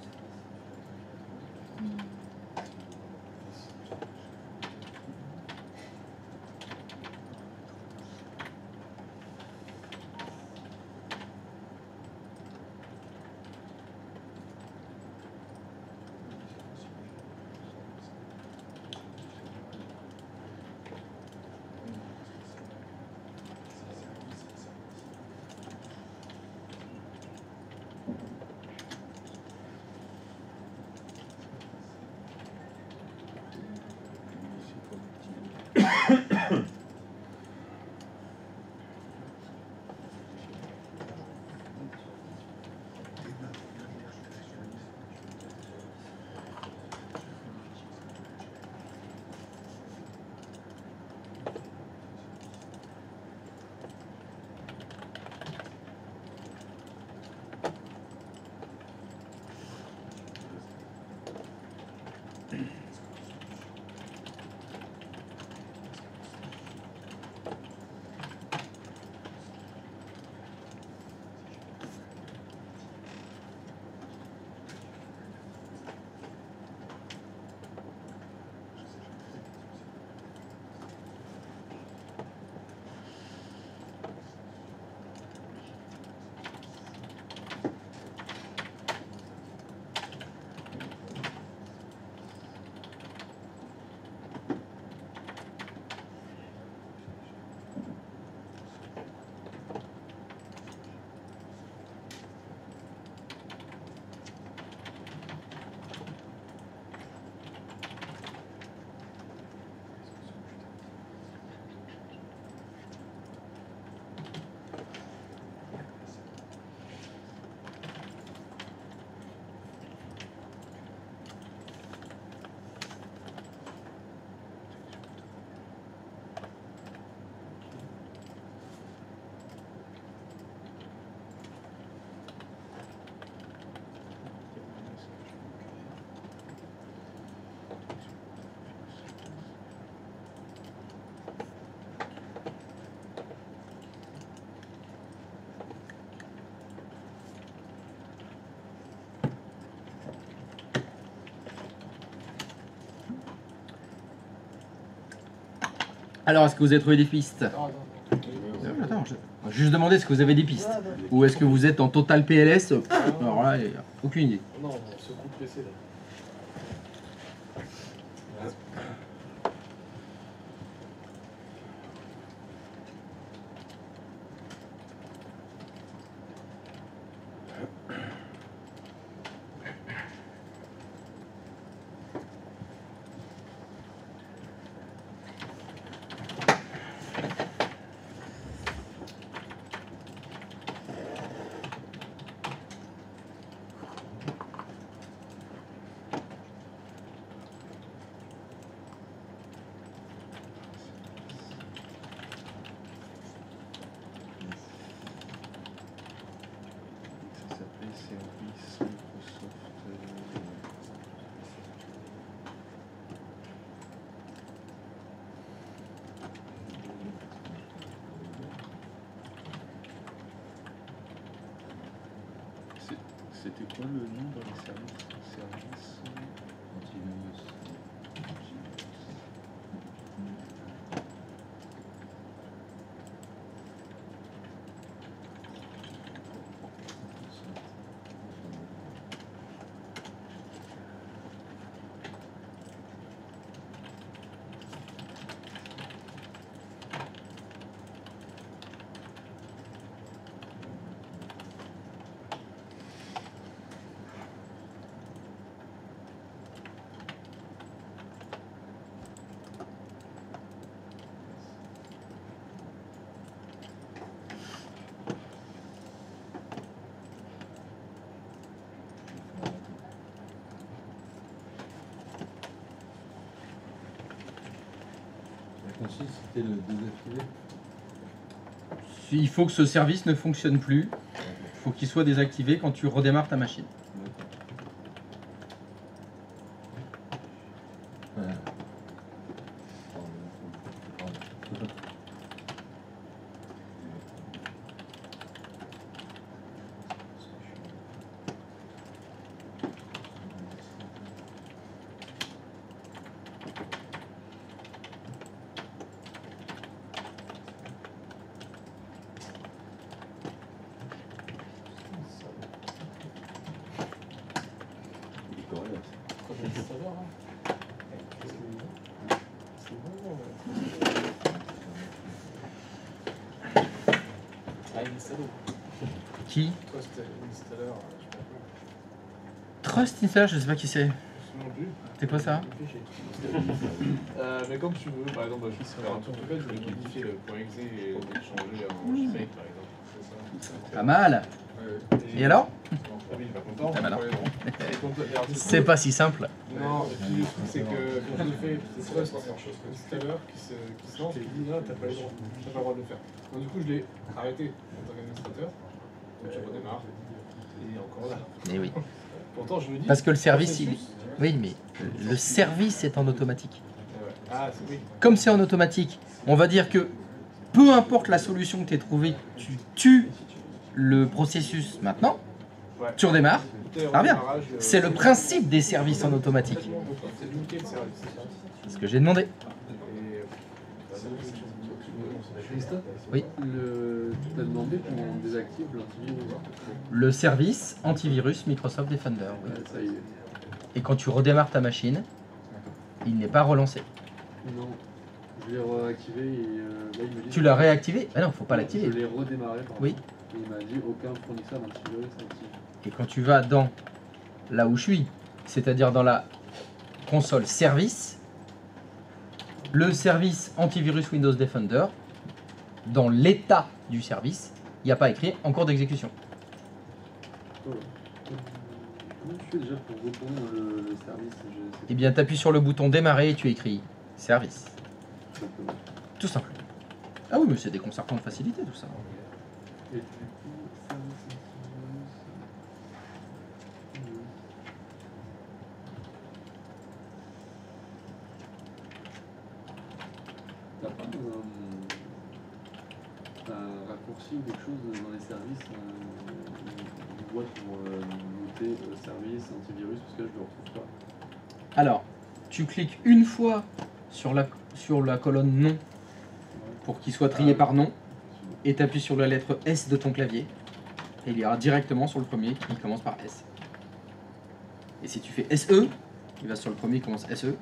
Alors, est-ce que vous avez trouvé des pistes? Attends, je vais juste demander est-ce que vous avez des pistes? Ou est-ce que vous êtes en total PLS? Alors là, aucune idée. Non, on se coupe pressé là. Ça s'appelait Service Microsoft. C'était quoi le nom dans les services? La consigne, c'était le désactiver. Il faut que ce service ne fonctionne plus. Il faut qu'il soit désactivé quand tu redémarres ta machine. D'accord. Ouais. Pardon. Il est correct. Ah, il est salaud. Qui? Toi, c'était l'installer, je sais pas quoi. Trust Installer, je sais pas qui c'est. Non plus. C'est quoi ça? Mais comme tu veux, par exemple, je faire un tour de fait, je vais modifier le point exe et le changer en JPEG par exemple. C'est ça. Pas mal. Ouais. Et alors? Ah oui, il va content. Ah bah non. Ouais, C'est pas si simple. Non, et puis le truc c'est que quand je le fais, c'est Trust Installer qui se lance et qui dit là, t'as pas le droit, t'as pas le droit de le faire. Donc du coup, je l'ai arrêté en tant qu'administrateur. Donc je redémarre. Et encore là. Eh oui. Pourtant, je me dis. Parce que le service, il... processus. Oui, mais le service est en automatique. Ouais. Ah, c'est oui. Comme c'est en automatique, on va dire que peu importe la solution que tu aies trouvée, tu tues le processus maintenant, Ouais. tu redémarres. Ah bien. C'est le principe. principe des services en automatique. C'est limité le service. C'est ce que j'ai demandé. Et, Christophe, Oui. tu t'as demandé qu'on désactive l'antivirus. Le service antivirus Microsoft Defender. Oui. Ouais, ça y est. Et quand tu redémarres ta machine, il n'est pas relancé. Non, je l'ai réactivé et là il me dit. Tu l'as réactivé? Ah non, faut pas Je l'activer. l'ai redémarré par Oui. Et il m'a dit aucun fournisseur d'antivirus actif. Et quand tu vas dans là où je suis, c'est-à-dire dans la console service, le service antivirus Windows Defender, dans l'état du service, il n'y a pas écrit en cours d'exécution. Oh. Comment tu fais déjà pour retourner dans le service Eh bien, tu appuies sur le bouton démarrer et tu écris service. Exactement. Tout simple. Ah oui, mais c'est déconcertant de facilité tout ça. Et du coup, service antivirus. T'as pas un raccourci ou quelque chose dans les services, une boîte pour noter service antivirus, parce que là je le retrouve pas. Alors, tu cliques une fois sur la colonne non pour qu'il soit trié par nom, et tu appuies sur la lettre S de ton clavier, et il ira directement sur le premier qui commence par S. Et si tu fais SE, il va sur le premier qui commence SE.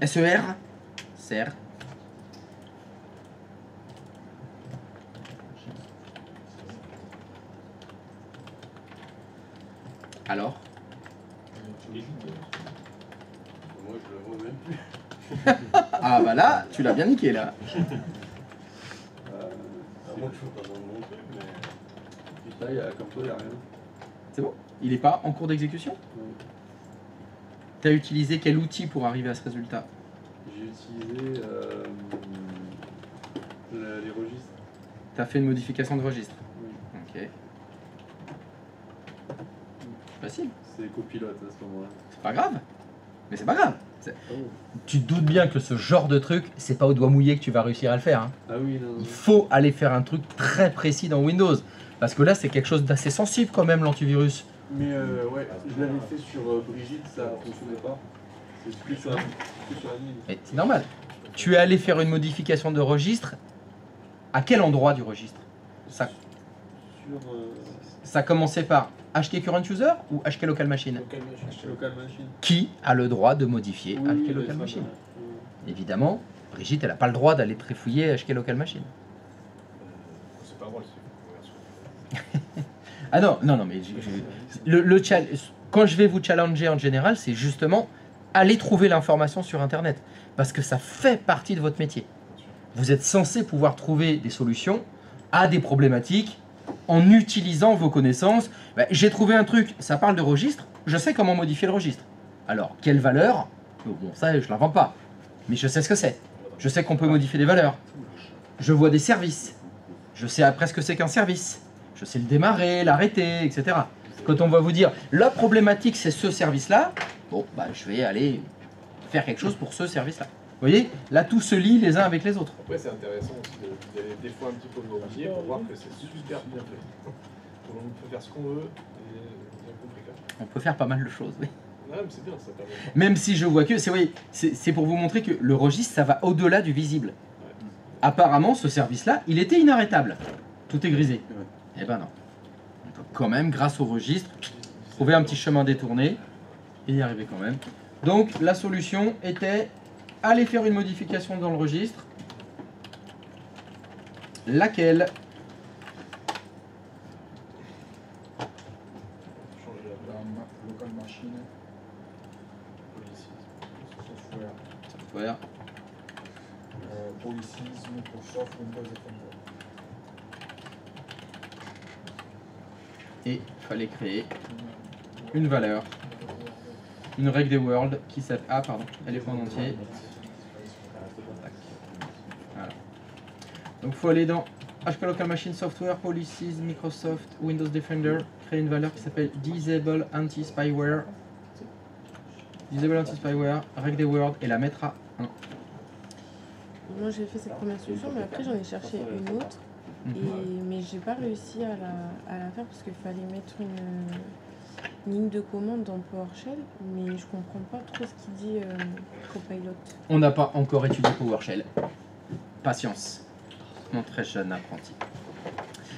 SER, SER. Alors, Moi, je le vois même plus. ah bah là, tu l'as bien niqué là. Moi, je peux pas dans le montrer, mais. Putain, comme toi, il n'y a rien. C'est bon? Il n'est pas en cours d'exécution? Ouais. Tu as utilisé quel outil pour arriver à ce résultat? J'ai utilisé les registres. Tu as fait une modification de registre? Oui. Ok. Facile. C'est copilote à ce moment-là. C'est pas grave. Mais c'est pas grave. Oh. Tu te doutes bien que ce genre de truc, c'est pas au doigt mouillé que tu vas réussir à le faire. Hein. Ah oui, non. Il faut aller faire un truc très précis dans Windows. Parce que là, c'est quelque chose d'assez sensible quand même, l'antivirus. Mais ouais, je l'avais fait sur Brigitte, ça fonctionnait pas. C'est plus sur la ligne. Mais c'est normal. Tu es allé faire une modification de registre. À quel endroit du registre? Ça, Sur ça commençait par HK Current User ou HK Local Machine? Local machine. Local Machine. Qui a le droit de modifier Oui, HK oui, Local ça, Machine? ouais. Évidemment, Brigitte, elle n'a pas le droit d'aller trifouiller HK Local Machine. C'est pas drôle, c'est Ah non, non, non, mais quand je vais vous challenger en général, c'est justement aller trouver l'information sur Internet. Parce que ça fait partie de votre métier. Vous êtes censé pouvoir trouver des solutions à des problématiques en utilisant vos connaissances. Ben, j'ai trouvé un truc, ça parle de registre, je sais comment modifier le registre. Alors, quelle valeur? Bon, ça, je l'invente pas. Mais je sais ce que c'est. Je sais qu'on peut modifier des valeurs. Je vois des services. Je sais après ce que c'est qu'un service. Je sais le démarrer, l'arrêter, etc. Quand on va vous dire, la problématique, c'est ce service-là, bon, bah, je vais aller faire quelque chose pour ce service-là. Vous voyez, là, tout se lie les uns avec les autres. Après, c'est intéressant aussi d'aller des fois un petit peu vérifier pour voir que c'est super bien fait. On peut faire ce qu'on veut et bien compris là. On peut faire pas mal de choses, oui. Ouais, mais c'est bien, ça permet. Même si je vois que, c'est pour vous montrer que le registre, ça va au-delà du visible. Apparemment, ce service-là, il était inarrêtable. Tout est grisé. Eh ben non. On peut quand même, grâce au registre, trouver un petit chemin détourné et y arriver quand même. Donc, la solution était aller faire une modification dans le registre. Laquelle? Changer la Local machine, policy. software, Software. policies, Microsoft, Windows Defender. Et il fallait créer une valeur, une règle des world qui s'appelle... Ah pardon, elle est pas en entier. Tac. Voilà. Donc il faut aller dans HK Local Machine Software, Policies, Microsoft, Windows Defender, créer une valeur qui s'appelle Disable Anti-Spyware. Disable Anti-Spyware, règle des world et la mettre à 1. Moi j'ai fait cette première solution, mais après j'en ai cherché une autre. Mais j'ai pas réussi à la faire parce qu'il fallait mettre une ligne de commande dans PowerShell, mais je comprends pas trop ce qu'il dit Copilot. On n'a pas encore étudié PowerShell. Patience, mon très jeune apprenti.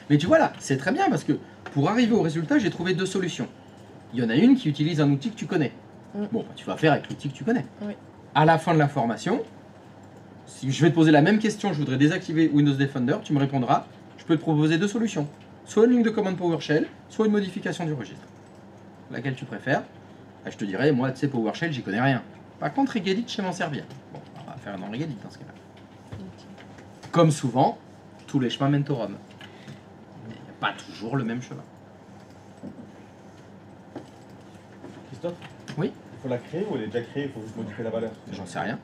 Mais tu vois là, c'est très bien parce que pour arriver au résultat, j'ai trouvé deux solutions. Il y en a une qui utilise un outil que tu connais. Bon, bah, tu vas faire avec l'outil que tu connais. Oui. À la fin de la formation, si je vais te poser la même question, je voudrais désactiver Windows Defender, tu me répondras, je peux te proposer deux solutions. Soit une ligne de commande PowerShell, soit une modification du registre. Laquelle tu préfères? Bah, je te dirais, moi, tu sais, PowerShell, j'y connais rien. Par contre, Regedit, je sais m'en servir. Bon, on va faire dans Regedit dans ce cas-là. Comme souvent, tous les chemins mènent au Rome. Il n'y a pas toujours le même chemin. Christophe? Oui. Il faut la créer ou elle est déjà créée, il faut juste modifier la valeur? J'en sais rien.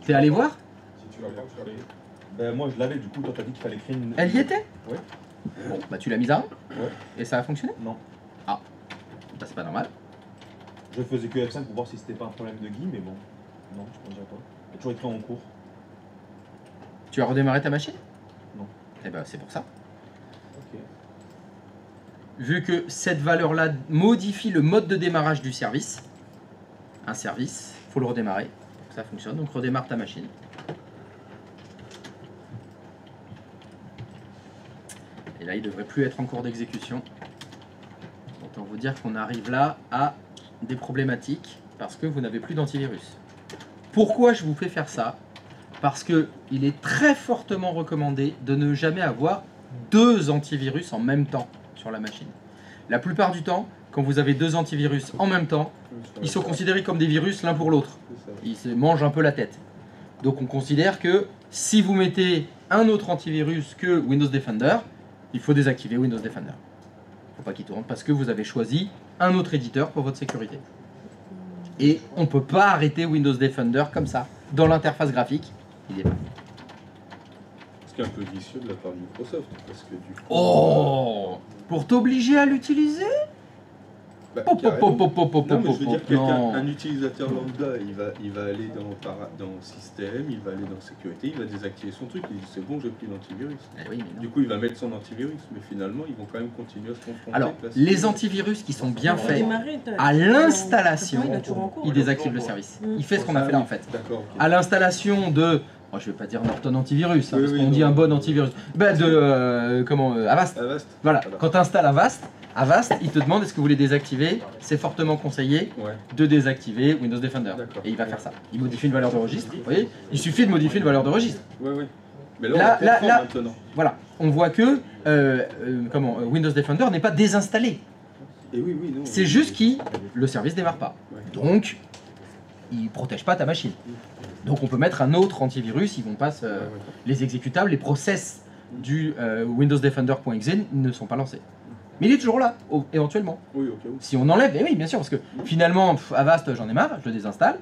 T'es allé voir? Si tu vas pas, tu vas aller. Ben moi je l'avais, du coup toi t'as dit qu'il fallait créer une... Elle y était? Ouais. Bon, bah tu l'as mise à 1? Ouais. Et ça a fonctionné? Non. Ah, bah c'est pas normal. Je faisais que F5 pour voir si c'était pas un problème de Guy, mais bon. Non, je ne dirais pas. Il y a toujours écrit en cours. Tu as redémarré ta machine? Non. Eh ben c'est pour ça. Ok. Vu que cette valeur-là modifie le mode de démarrage du service, un service, faut le redémarrer. Ça fonctionne, donc redémarre ta machine. Et là, il ne devrait plus être en cours d'exécution. Autant vous dire qu'on arrive là à des problématiques parce que vous n'avez plus d'antivirus. Pourquoi je vous fais faire ça? Parce qu'il est très fortement recommandé de ne jamais avoir 2 antivirus en même temps sur la machine. La plupart du temps, quand vous avez 2 antivirus en même temps, ils sont considérés comme des virus l'un pour l'autre. Ils se mangent un peu la tête. Donc on considère que si vous mettez un autre antivirus que Windows Defender, il faut désactiver Windows Defender. Il ne faut pas qu'il tourne parce que vous avez choisi un autre éditeur pour votre sécurité. Et on ne peut pas arrêter Windows Defender comme ça. Dans l'interface graphique, il est pas. Ce qui est un peu vicieux de la part de Microsoft. Parce que du coup, Oh, pour t'obliger à l'utiliser? bah, Pop, pop, carrément. pop, pop, pop, Non, mais je veux pop, dire, non. un utilisateur lambda, il va aller dans système, il va aller dans sécurité, il va désactiver son truc, il dit c'est bon, j'ai plus d'antivirus. Eh oui, mais non. Du coup, il va mettre son antivirus, mais finalement, ils vont quand même continuer à se confronter. Alors, parce les que- antivirus qui sont bien Pour faits, démarrer, à l'installation, il est toujours en cours. il désactive le service. Il fait ce qu'on a fait là en fait. D'accord. ok. À l'installation de, moi je vais pas dire Norton Antivirus, hein, Oui, parce oui, qu'on non. dit un bon antivirus, bah, de Avast. Avast. Voilà, Voilà. quand tu installes Avast, il te demande est-ce que vous voulez désactiver. C'est fortement conseillé Ouais. de désactiver Windows Defender. D'accord. Et il va faire ça. Il modifie une valeur de registre. Vous voyez, il suffit de modifier une valeur de registre. Ouais, ouais. Mais là, Là, on là, comprend là. maintenant. Voilà, on voit que Windows Defender n'est pas désinstallé. Et oui, oui, non. C'est juste que le service démarre pas. Ouais. Donc, il protège pas ta machine. Donc on peut mettre un autre antivirus, ils vont pas se- Ouais, ouais. les exécutables, les process du Windows Defender.exe ne sont pas lancés. Mais il est toujours là, éventuellement. Oui, ok. oui. Si on enlève, et oui, bien sûr, parce que finalement, Avast, j'en ai marre, je le désinstalle.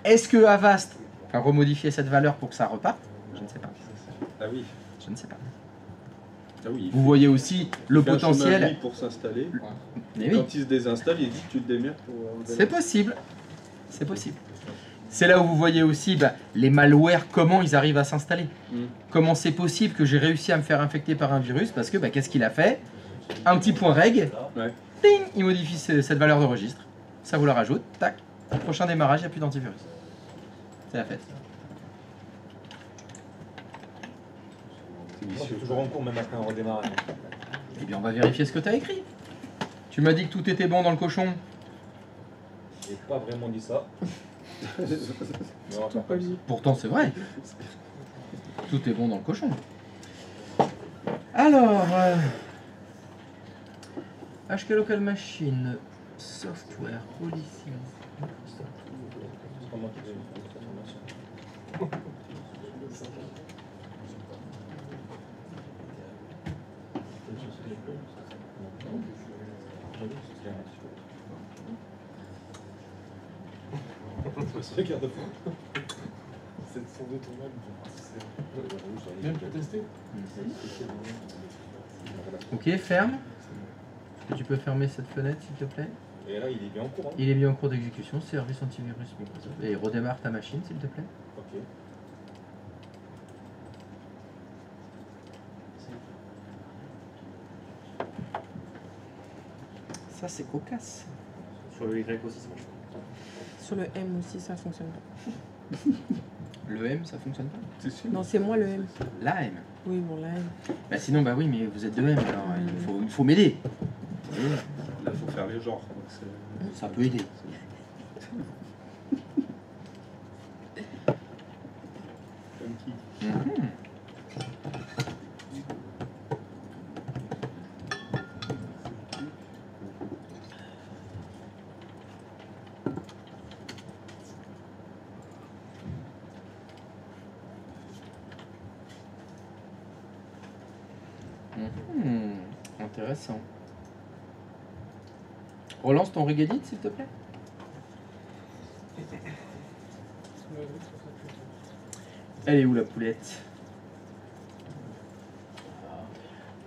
Est-ce que Avast va remodifier cette valeur pour que ça reparte? Je ne sais pas. Ah oui. Je ne sais pas. Ah oui. Vous voyez aussi le il fait un chemin de vie potentiel. pour s'installer. Mais oui, Quand il se désinstalle, il dit tu te démerdes pour. c'est possible. C'est possible. C'est là où vous voyez aussi les malwares, comment ils arrivent à s'installer. Mm. Comment c'est possible que j'ai réussi à me faire infecter par un virus parce que qu'est-ce qu'il a fait? Un petit point reg, Ouais. ding, il modifie cette valeur de registre, ça vous la rajoute, tac, au prochain démarrage, il n'y a plus d'antivirus. C'est la fête. C'est Moi, vicieux. c'est toujours en cours, même après un redémarrage. Eh bien, on va vérifier ce que tu as écrit. Tu m'as dit que tout était bon dans le cochon. J'ai pas vraiment dit ça. Mais on va faire Pas dit. Pourtant, c'est vrai. Tout est bon dans le cochon. Alors, HK Local Machine, Software, Policy. C'est pas moi qui vais faire cette information. C'est regarde pas. C'est son de ton même. Même pour tester. Ok, ferme. Est-ce que tu peux fermer cette fenêtre, s'il te plaît? Et là, il est bien en cours. Hein. Il est bien en cours d'exécution, service antivirus Microsoft. Et redémarre ta machine, s'il te plaît. Ok. Ça, c'est cocasse. Sur le Y aussi, ça marche pas. Sur le M aussi, ça fonctionne pas. Le M, ça fonctionne pas? C'est sûr. Non, c'est moi le M. La M. Oui, bon, la M. Bah sinon, bah oui, mais vous êtes de M, alors il faut m'aider. Vous voyez, Là, il faut faire les genres. quoi. C'est- ça peut aider. Comme qui Mhm. Mhm. Intéressant. Relance ton Regedit, s'il te plaît. Elle est où la poulette?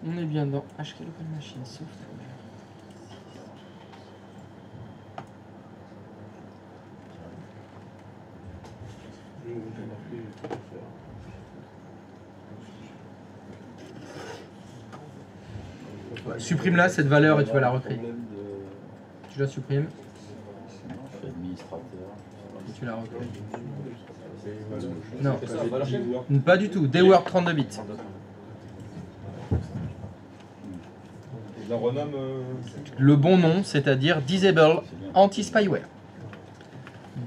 On est bien dans HK Local Machine Software. Supprime-la cette valeur et tu vas la recréer. Problème Tu la supprimes de administrateur. et tu la recrées. Non, C'est ça, on va lâcher. pas du tout. Dword 32 bits. Je la renomme. Le bon nom, c'est-à-dire Disable Anti-Spyware.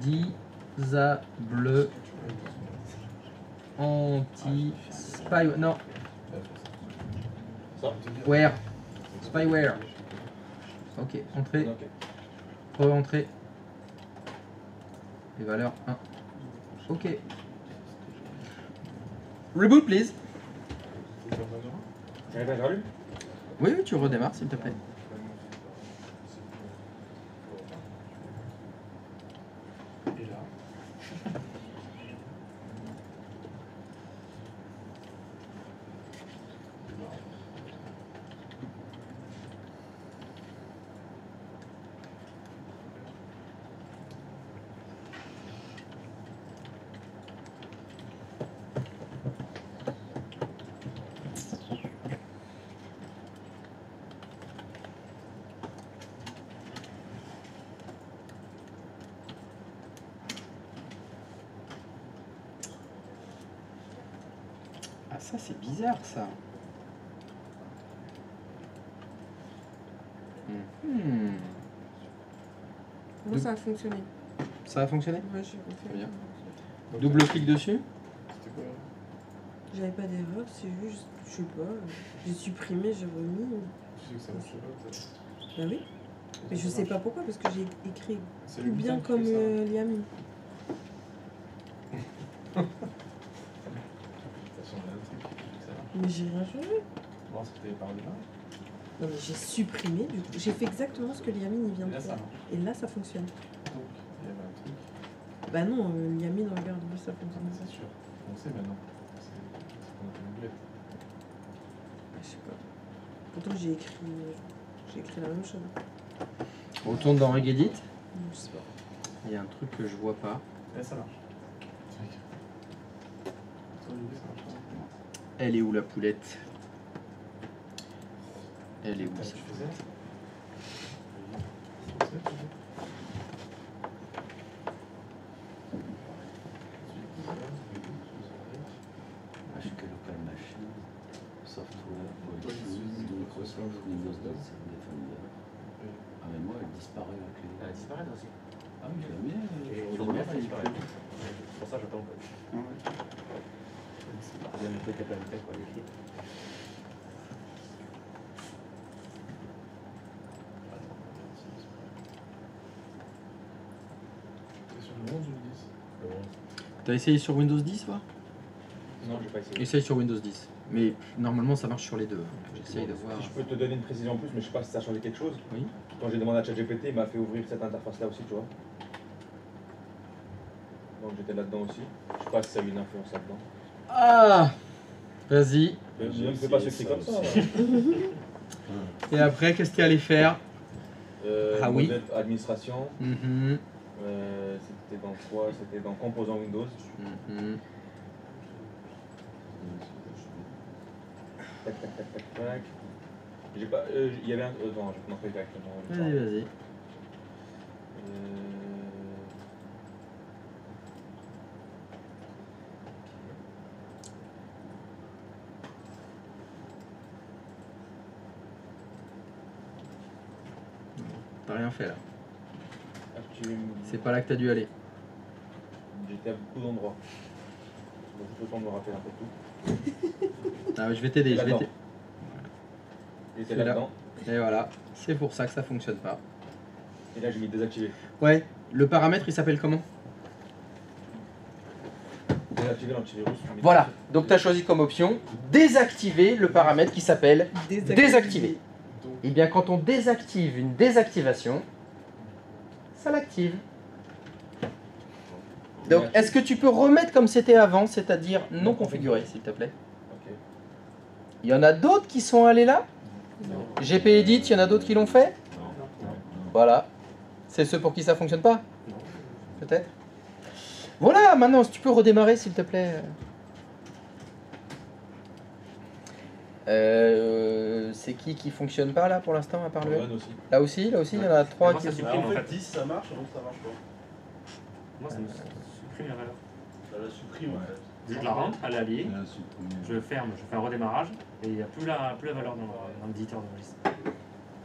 Disable Anti-Spyware. Non. Ça. Ware. Spyware. Ok, entrée. Ok. Re-entrée. Les valeurs 1. Ok. Reboot, please. J'arrive à rallumer. Oui, oui, tu redémarres, s'il te plaît. Et là. Ah, ça, c'est bizarre, ça. Mhm. Moi, ça a fonctionné. Ça a fonctionné? Ouais, j'ai refait. Bien. Double clic dessus. C'était quoi? J'avais pas d'erreur, c'est juste, je sais pas, j'ai supprimé, j'ai remis. Tu sais que ça marche pas, peut-être. Bah oui, mais je sais pas pourquoi, parce que j'ai écrit C'est tout le bien bouton qui comme fait ça. Liam. De toute façon, on a un truc qui fait que ça marche. Mais j'ai rien changé. Bon, c'était par là. Non mais j'ai supprimé, du coup, j'ai fait exactement ce que Liamine il vient Et de là, ça faire. marche. Et là, ça fonctionne. Donc, il y avait un truc. Bah non, Liamine, regarde, lui, ça Ah, fonctionne. mais c'est sûr. On sait maintenant. C'est qu'on a fait une boulette. Je sais pas. Pourtant, j'ai écrit la même chose. On retourne dans Regedit. Je sais pas. Il y a un truc que je vois pas. Là, ça marche. C'est vrai que- Sur l'idée, ça marche pas. Elle est où la poulette? Elle est où T'as- ça? Tu faisais HK Local Machine, Software, Policies, Microsoft, Windows 10, Defender. Ah mais moi elle disparaît la clé. Elle disparaît aussi. Ah oui, je la mets. Je reviens, elle disparaît. C'est pour ça que j'attends. Ah ouais. Il y a un truc à planifier, quoi, l'écrit. C'est sur le 11 ou le 10? T'as essayé sur Windows 10, toi? Non, j'ai pas essayé. Essaye sur Windows 10. Mais normalement, ça marche sur les deux. J'essaye de voir. Si je peux te donner une précision en plus, mais je sais pas si ça a changé quelque chose. Oui. Quand j'ai demandé à ChatGPT, il m'a fait ouvrir cette interface-là aussi, tu vois. Donc j'étais là-dedans aussi. Je sais pas si ça a eu une influence là-dedans. Ah! Vas-y. Ne me fais pas secret comme ça. Et après, qu'est-ce qu'il y allait faire? Ah oui. Modèle administration. Mhm. C'était dans quoi? C'était dans composants Windows. Mhm. Tac, tac, tac, tac, tac. J'ai pas. Il y avait un. Non, je vais montrer directement. Vas-y, vas-y. T'as rien fait là. C'est pas là que t'as dû aller. J'étais à beaucoup d'endroits. Donc je peux me rappeler un peu tout. Ah, je vais t'aider. Je vais t'aider. J'étais Celui-là. là-dedans. Et voilà. C'est pour ça que ça fonctionne pas. Et là j'ai mis désactiver. Ouais. Le paramètre, il s'appelle comment? Désactiver l'antivirus. Voilà. Donc tu as choisi comme option désactiver le paramètre qui s'appelle désactiver. Et bien quand on désactive une désactivation, ça l'active. Donc est-ce que tu peux remettre comme c'était avant, c'est-à-dire non configuré, s'il te plaît? Ok. Il y en a d'autres qui sont allés là? Non. GP Edit, il y en a d'autres qui l'ont fait? Voilà. C'est ceux pour qui ça fonctionne pas? Peut-être? Voilà, maintenant, si tu peux redémarrer, s'il te plaît. C'est qui fonctionne pas là pour l'instant à part le Run aussi. Là aussi, il y en a 3 qui... En fait, 10 ça marche, donc ça marche pas. Moi, ça me supprime la valeur. Ça la supprime en fait. Je la rentre, elle est alliée, je ferme, je fais un redémarrage et il n'y a plus la valeur dans l'éditeur d'enregistrement.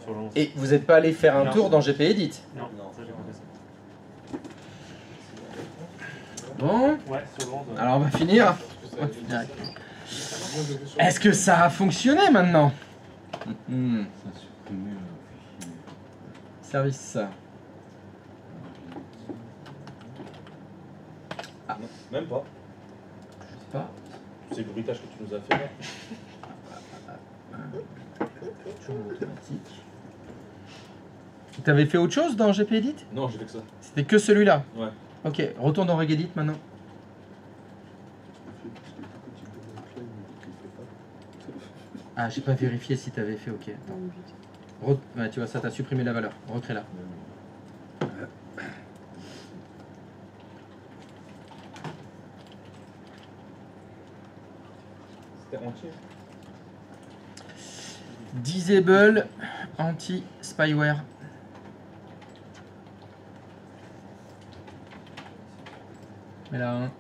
sur le 11. Et vous n'êtes pas allé faire un Non. tour dans GPEdit? Non, ça j'ai pas fait ça. Bon, Ouais, sur le 11. ouais. alors on va finir. Est-ce que ça a fonctionné maintenant? Mhm. Ça a supprimé le fichier. Service. Non, même pas. Je sais pas. C'est le bruitage que tu nous as fait là. Toujours automatique. T'avais fait autre chose dans GPEdit? Non, j'ai fait que ça. C'était que celui-là? Ouais. Ok, retourne dans Regedit maintenant. Ah, j'ai pas vérifié si t'avais fait ok. Attends. Ouais, tu vois, ça t'a supprimé la valeur. Recrée-la. C'était entier. Disable anti-spyware. Mais là, hein.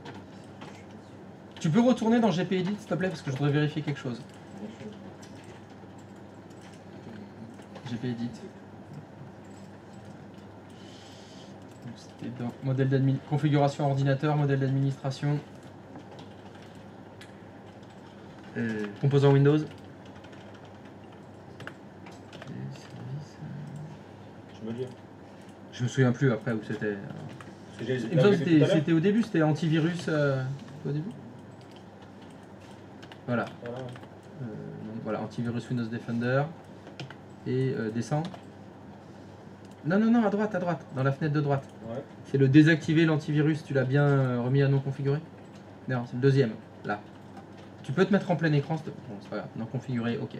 Tu peux retourner dans GPEdit s'il te plaît parce que je voudrais vérifier quelque chose. GPEdit. C'était dans modèle configuration ordinateur, modèle d'administration. Composant Windows. Je me lis. Je me souviens plus après où c'était. Parce que j'ai- Il me semble que c'était au début, c'était antivirus au début. Voilà. Voilà. Donc voilà, antivirus Windows Defender. Et descend. Non, non, non, à droite, dans la fenêtre de droite. Ouais. C'est le désactiver l'antivirus, tu l'as bien remis à non configuré? Non, c'est le deuxième, là. Tu peux te mettre en plein écran, bon, c'est pas grave, non configuré, ok.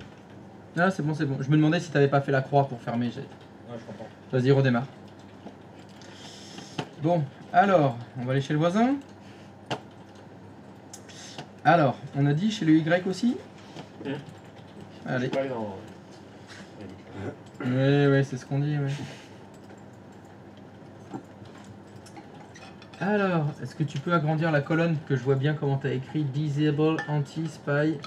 Non, c'est bon, c'est bon. Je me demandais si t'avais pas fait la croix pour fermer. Ouais, je comprends. Vas-y, redémarre. Bon, alors, on va aller chez le voisin. Alors, on a dit chez le Y aussi? Allez. Je suis pas allé dans. Oui, c'est ce qu'on dit, oui. Alors, est-ce que tu peux agrandir la colonne que je vois bien comment tu as écrit Disable Anti-Spyware.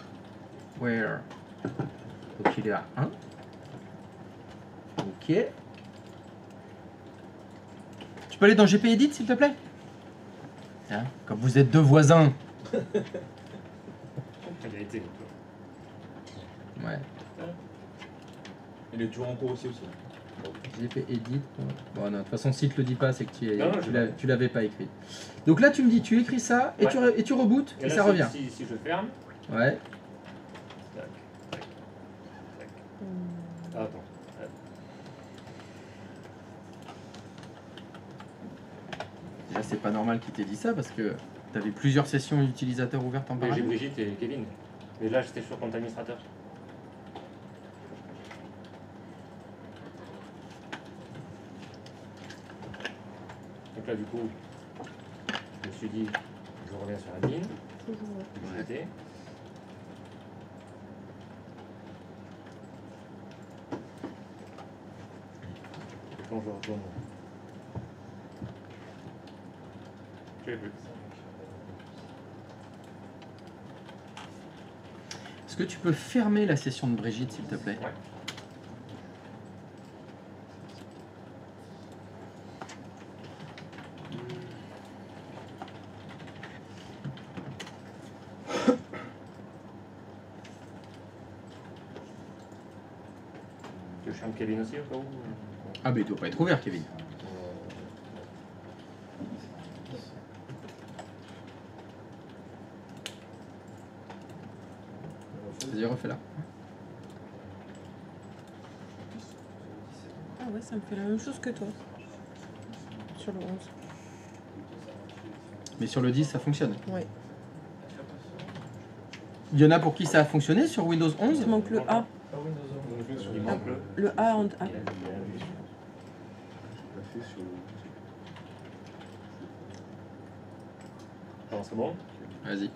Donc il est à 1. Ok. Tu peux aller dans GPEdit s'il te plaît? Hein, comme vous êtes deux voisins. Qualité. Ouais. Et les duos en cours aussi. GPEdit. Bon, non, de toute façon, si tu le dis pas, c'est que Non, tu l'avais pas écrit. Donc là, tu me dis, tu écris ça et, Ouais. tu rebootes et là, ça revient. Si je ferme. Ouais. Tac, tac, tac. Ah, attends. Déjà, c'est pas normal qu'il t'ait dit ça parce que tu avais plusieurs sessions utilisateurs ouvertes en Mais j'ai parallèle. Brigitte et Kevin. Mais là, j'étais sur compte administrateur. Donc là, du coup, je me suis dit, je reviens sur admin. J'y étais. Et quand je retourne, je l'ai plus. Est-ce que tu peux fermer la session de Brigitte, s'il te plaît? Ouais. Tu veux que je ferme Kevin aussi au cas où? Ah, mais il doit pas être ouvert, Kevin. Vas-y, refais-la. Ah ouais, ça me fait la même chose que toi. Sur le 11. Mais sur le 10, ça fonctionne. Ouais. Il y en a pour qui ça a fonctionné sur Windows 11? Il manque le A. Il manque le... Le A en A. Alors, c'est bon? Vas-y.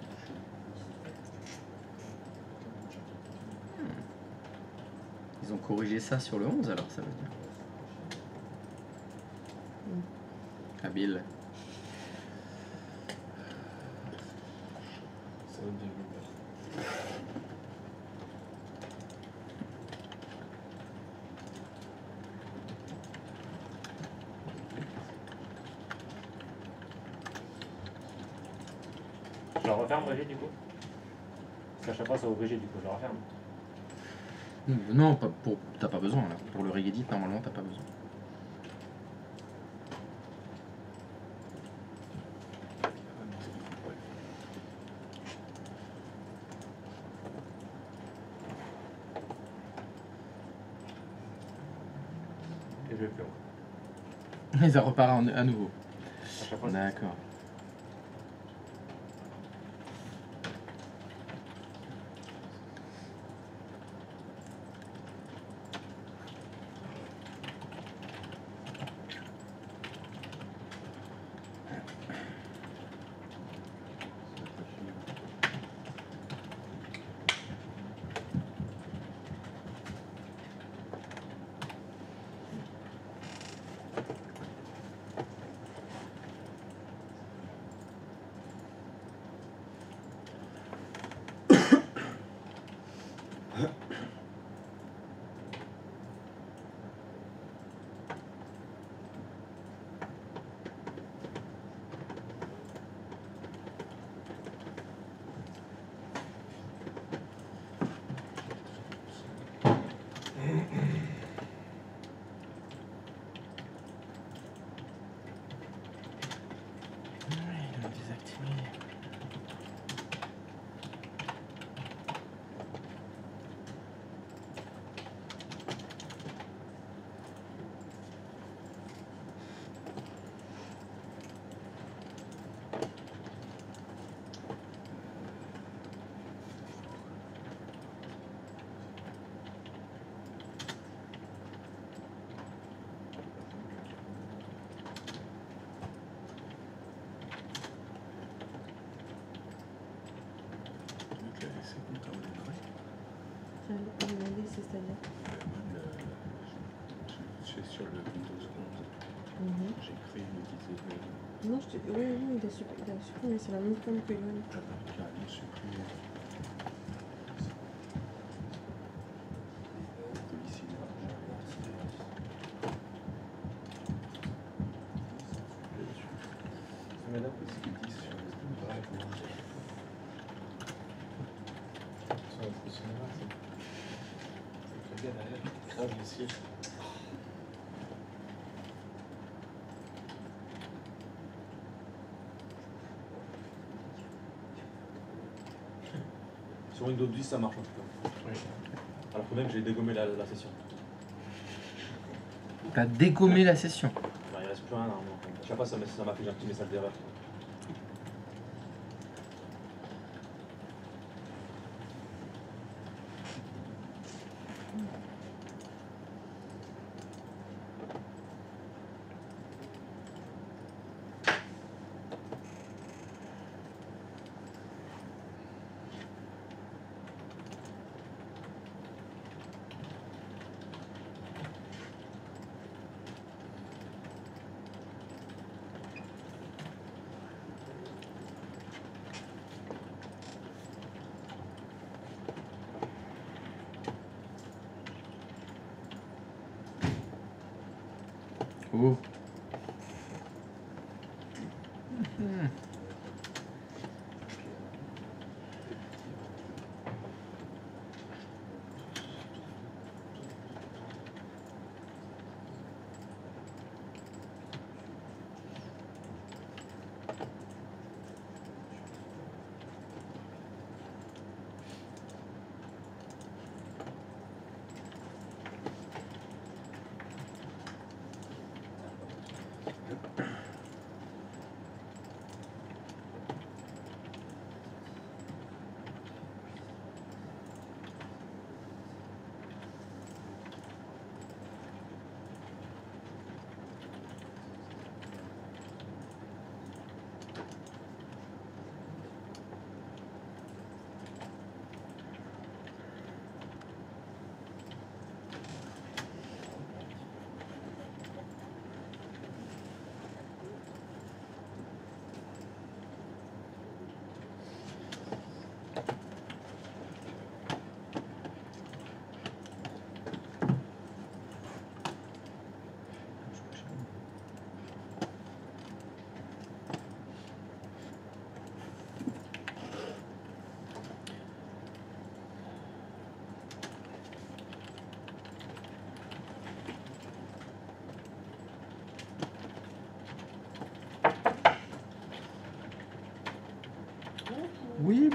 Ils ont corrigé ça sur le 11 alors, ça veut dire. Habile. Ça va bien. referme Brigitte du coup? Parce qu'à chaque fois ça ouvre Brigitte du coup, je le referme. Non, t'as pas besoin là. Pour le regedit, normalement, t'as pas besoin. Et je vais le faire. Et ça repart à nouveau. À chaque fois, c'est- D'accord. J'allais demander, c'est-à-dire. C'est sur le Windows 11. J'ai créé une utilisateur. Non, oui, il a supprimé, c'est la même forme que Yoann. Carrément supprimé. Madame, Ce qu'ils disent sur le drive. Sur la cinéma, c'est bien derrière. Ah, je ici. Sur Windows 10, ça marche en tout cas. Oui. Alors que même j'ai dégommé la session. T'as dégommé la session. Bah, il reste plus rien normalement. À chaque fois, ça m'a fait un petit message d'erreur. Oh.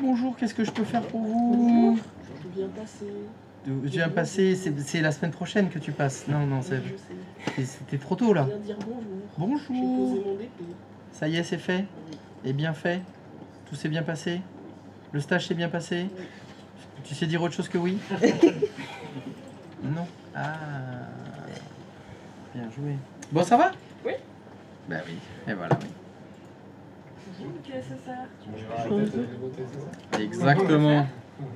bonjour, qu'est-ce que je peux faire pour vous? Je viens passer. Je viens passer, c'est la semaine prochaine que tu passes. Non, non, c'était trop tôt là. Je viens dire bonjour. Bonjour. J'ai posé mon épée. Ça y est, c'est fait. Et bien fait. Tout s'est bien passé. Le stage s'est bien passé. Tu sais dire autre chose que oui? Non. Ah. Bien joué. Bon, ça va? Oui. Ben oui. Et voilà, oui. Bonjour, quel SSR. Exactement.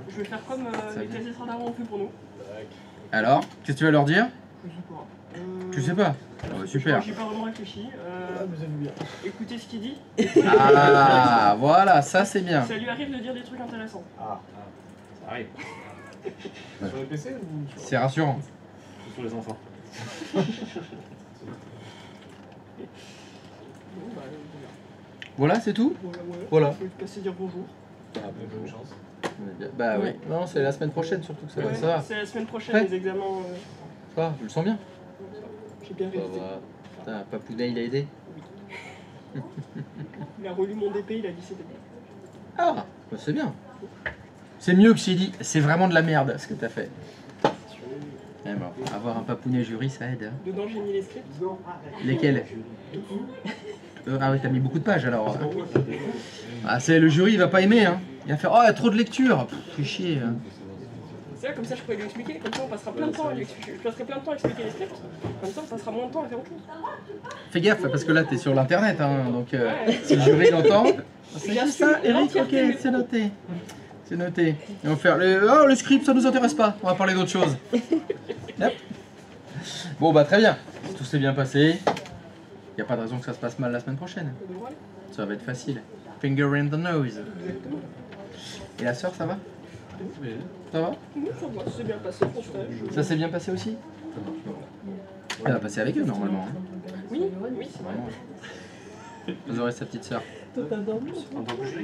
Je vais faire comme les SSR d'avant ont fait pour nous. Alors, qu'est-ce que tu vas leur dire? Je sais pas. Tu sais pas? Ah bah, super. J'ai pas vraiment réfléchi. Écoutez ce qu'il dit. Ah, voilà, ça c'est bien. Ça lui arrive de dire des trucs intéressants. Ah, ça arrive. Sur les PC ou sur... C'est rassurant. Sur les enfants. Bon, bah, Voilà, c'est tout? ouais. Voilà. Je vais passer dire bonjour. Bonne chance. Bah oui. Ouais. Non, c'est la semaine prochaine surtout que ça va. Ouais, Ça va. c'est la semaine prochaine, Ouais. les examens. Ça va, je le sens bien. J'ai bien révisé. Putain, Papounet, il a aidé. Il a relu mon DP, il a dit c'était bien. Ah, bah c'est bien. C'est mieux que s'il dit c'est vraiment de la merde ce que t'as fait. Eh ben, avoir un Papounet jury, ça aide. Hein. Dedans, j'ai mis les scripts. Lesquels? Ah oui, t'as mis beaucoup de pages alors. Ah, c'est le jury, il va pas aimer. Hein. Il va faire oh, il y a trop de lecture. Fais chier. Hein. C'est là, comme ça, je pourrais lui expliquer. Comme ça, on passera plein de temps à lui expliquer. Je passerai plein de temps à expliquer les scripts. Comme ça, on passera moins de temps à faire autre chose. Fais gaffe parce que là t'es sur l'internet. Hein, donc si le jury l'entend. C'est juste ça, Eric, ok, c'est noté. C'est noté. Et on va faire le script, ça nous intéresse pas. On va parler d'autre chose. Yep. Bon bah très bien. Si tout s'est bien passé, il n'y a pas de raison que ça se passe mal la semaine prochaine. Ça va être facile. Finger in the nose. Et la sœur, ça va? Ça va? Oui, ça va, c'est bien passé pour stage. Ça s'est bien passé aussi? Elle va passer avec eux normalement. Hein. Oui, oui, c'est vrai. Vous aurez sa petite sœur. Toi, t'as dormi?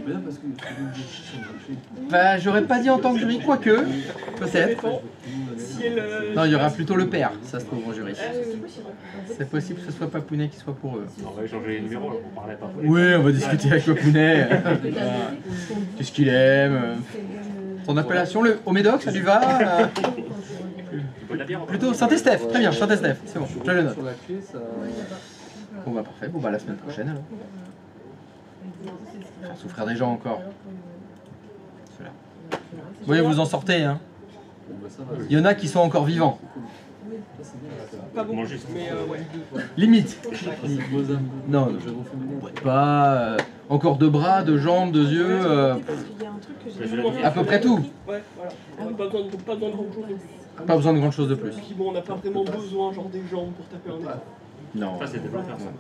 Bien parce que Bah, j'aurais pas dit en tant que jury, quoique, peut-être. Si elle, Non, il y aura plutôt le père, ça se trouve en jury. oui. C'est possible que ce soit Papounet qui soit pour eux. On va échanger les numéros, là, pour parler à Papounet. Oui, on va discuter avec Papounet. Qu'est-ce qu'il aime? Son appellation, au Médoc, ça lui va? Plutôt Saint-Estèphe, très bien, Saint-Estèphe, c'est bon, je le note. Sur la clé, ça. Bon bah parfait, bon bah la semaine prochaine alors. Ça va souffrir des gens encore. Ceux-là. Oui, vous en sortez, hein. Il y en a qui sont encore vivants. Pas beaucoup, mais ouais. Limite. Non, pas encore deux bras, deux jambes, deux yeux, à peu près tout. Ouais, voilà. Pas besoin de grand chose de plus. Pas besoin de grand chose de plus. Puis bon, on n'a pas vraiment besoin, genre des jambes pour taper un écran. Non. Ça, c'est développeur, ça.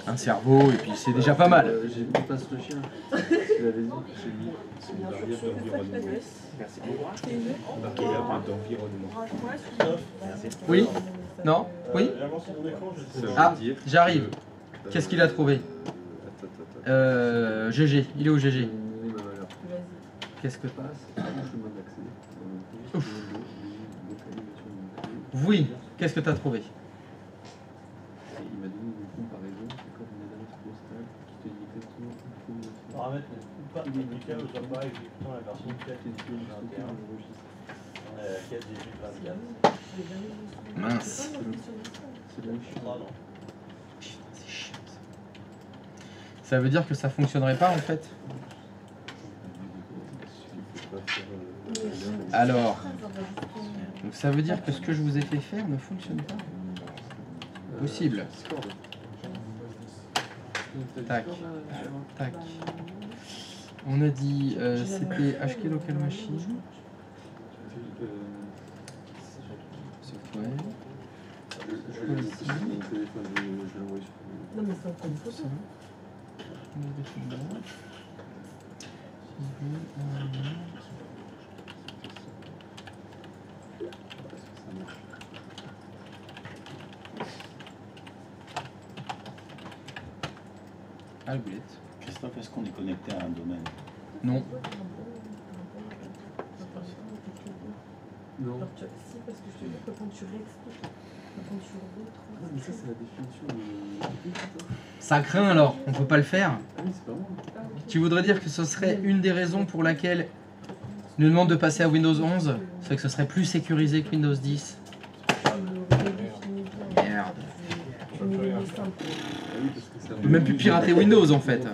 Un cerveau, et puis c'est déjà pas mal. J'ai mis passe le chien. Tu l'avais dit. J'ai mis. C'est une variable d'environnement. Merci beaucoup. Variable d'environnement. Oui? Non? Oui? Ah, j'arrive. Qu'est-ce qu'il a trouvé? GG, il est où GG? Qu'est-ce que... Oui, qu'est-ce que tu as trouvé? Il m'a donné une comparaison, c'est comme une analyse postale qui te dit exactement où il faut Paramètres pas indiqués aux appareils exécutant la version 4 et 21 on est à 4 18 24. Mince. C'est bien chiant. C'est chiant ça. Ça veut dire que ça fonctionnerait pas en fait? Alors, donc ça veut dire que ce que je vous ai fait faire ne fonctionne pas? Possible. Tac. Tac. On a dit c'était HK Local Machine. Software. Non, mais c'est encore une photo. Ah, la boulette. Christophe, est-ce qu'on est connecté à un domaine? Non. Non. Si, parce que je te dis que quand tu réexpliques, quand tu retrouves. Ah, mais ça, c'est la définition de. Ça craint alors, on peut pas le faire. Ah oui, c'est pas moi. Tu voudrais dire que ce serait une des raisons pour laquelle il nous demande de passer à Windows 11, c'est que ce serait plus sécurisé que Windows 10. Merde. Ah oui, parce que ça. On peut même plus pirater Windows en fait.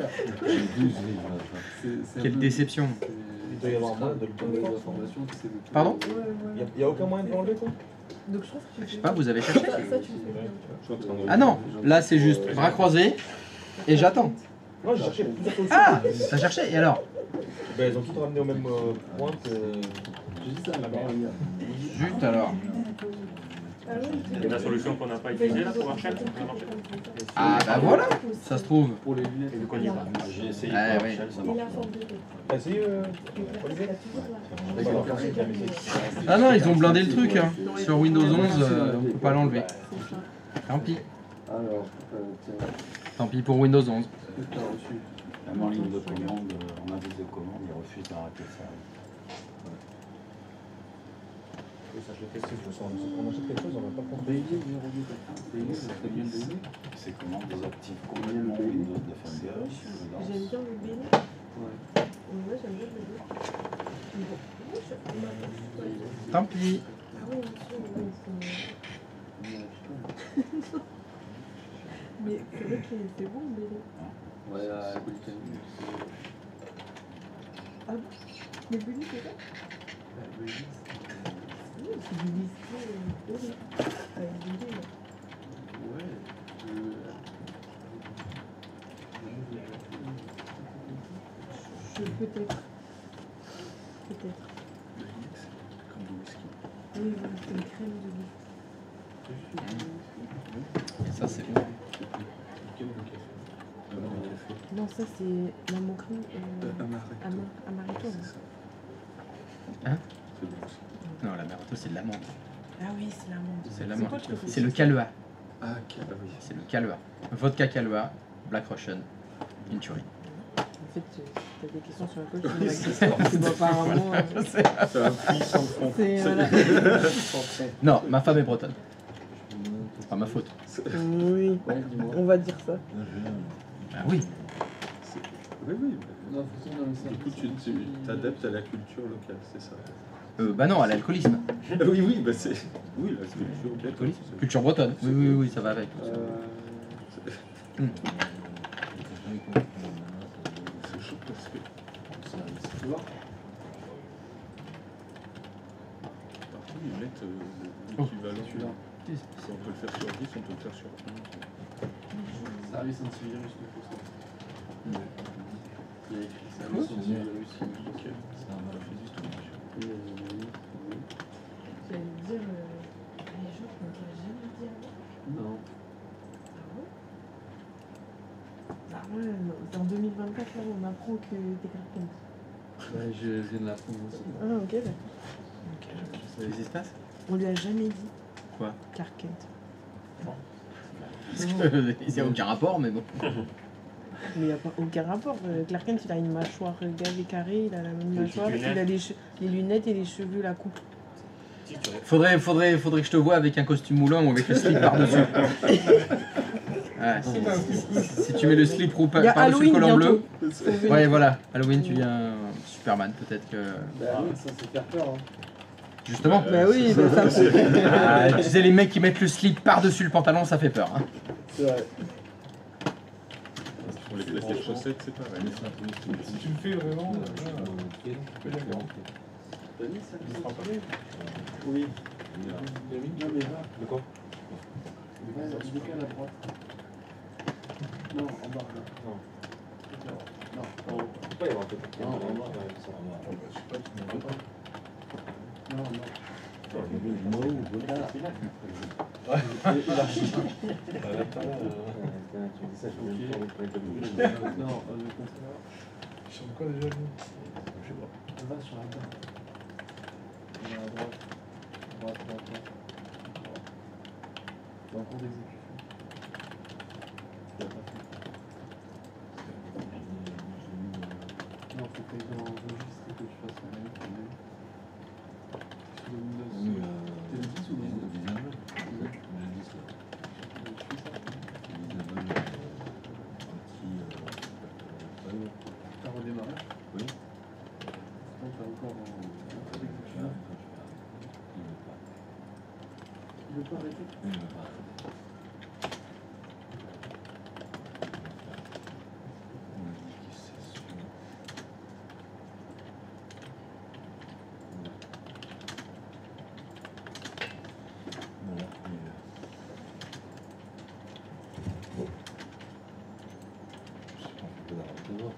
C'est Quelle déception. Il doit y avoir moyen de le tomber. Pardon? Il n'y a aucun moyen de l'enlever quoi? Donc je pense que tu Je sais pas, vous avez cherché? Ça, tu le fais bien. Ah non, là c'est juste bras croisés et j'attends. Non, j'ai cherché plusieurs solutions. Ah, t'as cherché et alors? Ben, ils ont tout ramené au même point que. J'ai dit ça là-bas. Zut alors. C'est la solution qu'on n'a pas utilisée là pour Archel, ça a marché. Ah bah voilà, ça se trouve. Pour les lunettes. Et vous connaissez pas. J'ai essayé Ah, pour oui. Archel, ça marche pas. T'as essayé Olivier? Ah non, ils ont blindé le truc. Hein. Sur Windows 11, on peut pas l'enlever. Tant pis. Alors, tiens, Tant pis pour Windows 11. qu'est-ce que t'as reçu? Même en ligne de commande, en avis de commande, ils refusent d'arrêter ça. Ça, je l'ai fait, on achète quelque chose, on va pas prendre. Bailey, numéro 2, Bailey, ça serait bien Bailey. C'est comment on désactive complètement Windows Defender. J'aime bien le BD. Ouais. Ouais, j'aime bien le BD. Tant pis. Ah oui, monsieur, mais c'est vrai que c'est bon le BD. Ouais, la Polytechnique. Ah bon? Le BD c'est ça? Bailey, Oui, c'est du lycée. Avec BD là. ouais. Peut-être. Peut-être. Oui, voilà, c'est une crème de Et ça c'est bon. Non, ça c'est la moquerie. Amaretto. Hein? Non, l'amaretto c'est de l'amande. Ah oui, c'est l'amande. C'est l'amande. quoi que je fais C'est le Kahlua. Ah, oui. C'est le Kahlua. Vodka Kahlua, Black Russian, une tuerie. En fait, t'as des questions sur la coach, tu vois pas un mot. C'est un puits sans fond. Voilà. Non, ma femme est bretonne. Pas ma faute. Oui, on va dire ça. Ah oui. Oui, oui. Non, faut dans le service. Du coup, tu t'adaptes à la culture locale, c'est ça. Bah non, à l'alcoolisme. Oui, oui, bah c'est. Oui, la culture locale. Alcoolisme. Culture bretonne. Oui, oui, oui, ça va avec. C'est chaud parce que. Tu vois? Par contre, ils mettent l'équivalent. Si on peut le faire sur 10, on peut le faire sur 11. Service antivirus Microsoft. Il y a écrit service antivirus Microsoft. J'allais dire les gens qu'on t'a jamais dit avant. Non. Ah ouais, c'est en 2024 là, on apprend que t'es Clark. Ouais, je viens de l'apprendre aussi. Ah ok, d'accord. Ça existe? On lui a jamais dit. Quoi? Clark Kent. Parce que il n'y a aucun rapport, mais bon. Mais il n'y a pas aucun rapport. Clark Kent, il a une mâchoire gavée carrée, il a la même mâchoire, il a les lunettes et les cheveux, la coupe. Faudrait que je te voie avec un costume moulant ou avec le slip par-dessus. Ouais, si tu mets le slip par-dessus le collant bleu. Ouais, voilà. Halloween, tu viens Superman, peut-être que. Bah oui, ça c'est faire peur. Hein. Justement. Bah oui, bah ça Ah, tu sais, les mecs qui mettent le slip par-dessus le pantalon, ça fait peur. Hein. C'est vrai. Pour les plaquettes de chaussettes, c'est pareil. Si tu le fais vraiment, T'as mis ça? il sera pas bien. Oui. Il a mis Non mais va. De quoi? Ouais, il décale à droite. Non, en bas là. Non. Non, en haut. Il peut pas y avoir un peu de Non, en bas. Non, non. Non, le contraire. Sur quoi déjà lui? Je sais pas. On va sur la barre. On va à droite. Droite, droite, droite. C'est en cours d'exécution. Tu l'as pas fait. Non, faut que tu ailles dans registre et que tu fasses la même. de Windows. Oui, T'es le 10 ou le 11? 19. Le 10 là. T'as redémarré? Oui. Non, t'as encore Il veut pas arrêter? Il veut pas arrêter. Voilà, il est là. Je sais pas, on peut l'arrêter d'abord.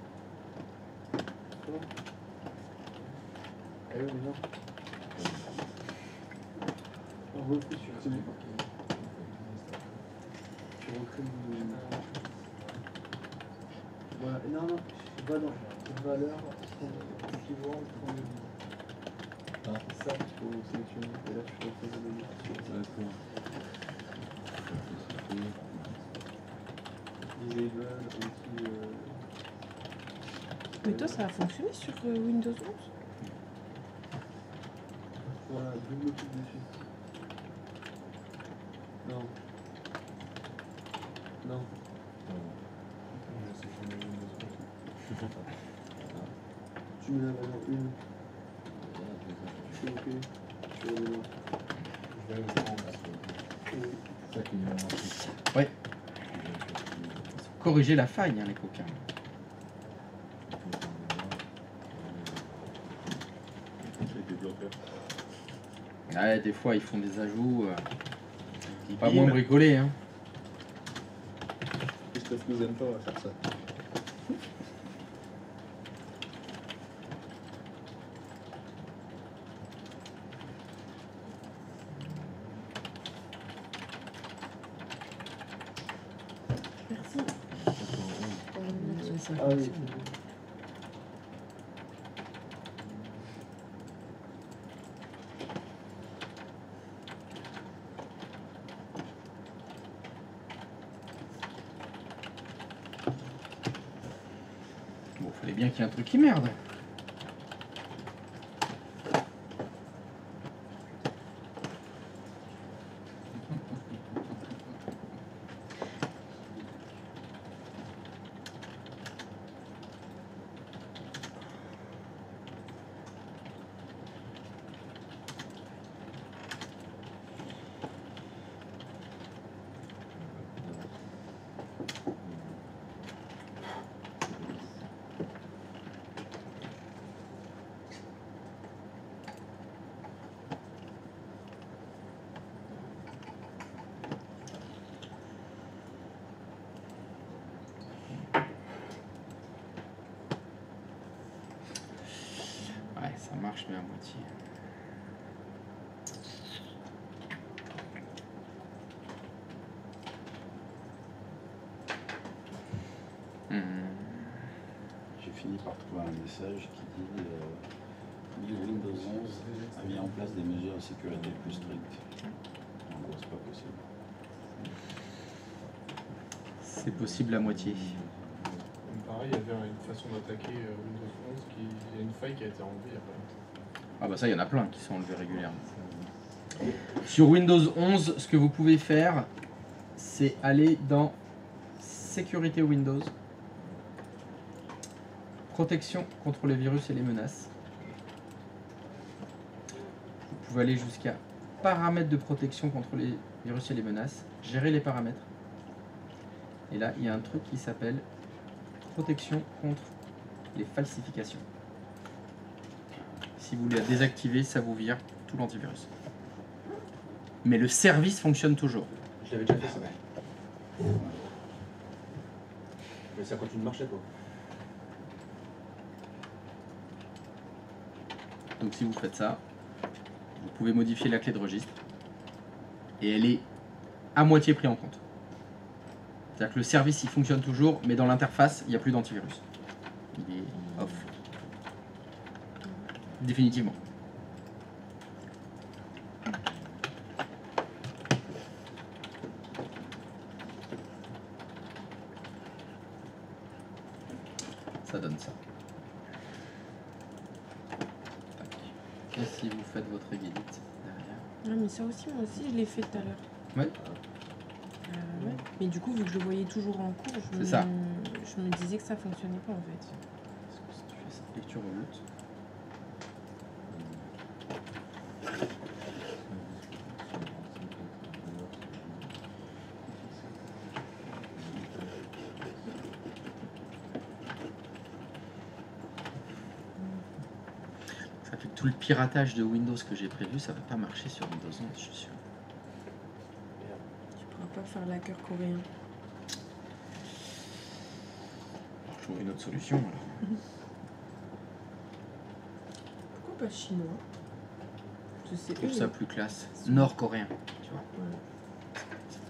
Eh oui, mais non. On refait sur celui tu recrées une... Voilà, non, non, valeur, keyword, Ah. ça, il faut sélectionner, et là tu refais le menu. D'accord. Disable, anti... Mais toi, ça a fonctionné sur Windows 11? Voilà, double clic dessus. Non. Non. Tu mets la valeur 1. Tu fais OK. Tu redémarres. C'est ça qui vient marcher. Ouais. Corriger la faille, hein, les coquins. C'est des bloqueurs. Ouais, des fois, ils font des ajouts. Pas Bim. moins bricolés, hein. Christophe nous aime pas, on va faire ça. Merci. Ah oui. Bon, fallait bien qu'il y ait un truc qui merde. Ouais, ça marche, mais à moitié. J'ai fini par trouver un message qui dit Windows 11 a mis en place des mesures de sécurité plus strictes. En gros, c'est pas possible. C'est possible à moitié. Pareil, il y avait une façon d'attaquer Windows 11 qui... Il y a une faille qui a été enlevée il y a pas longtemps. Ah bah ça, il y en a plein qui sont enlevés régulièrement. Sur Windows 11, ce que vous pouvez faire, c'est aller dans Sécurité Windows, Protection contre les virus et les menaces. Vous pouvez aller jusqu'à Paramètres de protection contre les virus et les menaces, Gérer les paramètres. Et là, il y a un truc qui s'appelle Protection contre les falsifications. Si vous voulez la désactiver, ça vous vire tout l'antivirus. Mais le service fonctionne toujours. Je l'avais déjà fait ça. Mais ça continue de marcher quoi. Donc si vous faites ça, vous pouvez modifier la clé de registre. Et elle est à moitié prise en compte. C'est-à-dire que le service il fonctionne toujours, mais dans l'interface, il n'y a plus d'antivirus. Il est off. Définitivement. Ça donne ça. Tac. Et si vous faites votre edit derrière. Non, mais ça aussi, moi aussi, je l'ai fait tout à l'heure. Ouais. Ouais. Mais du coup, vu que je le voyais toujours en cours, je me disais que ça fonctionnait pas en fait. Si tu fais cette lecture au route. Ça fait que tout le piratage de Windows que j'ai prévu, ça va pas marcher sur Windows 11, je suis sûr. Tu pourras pas faire l'hacker coréen. Alors, je trouve une autre solution alors. Pourquoi pas chinois? Je trouve ça plus classe. Nord-coréen, tu vois.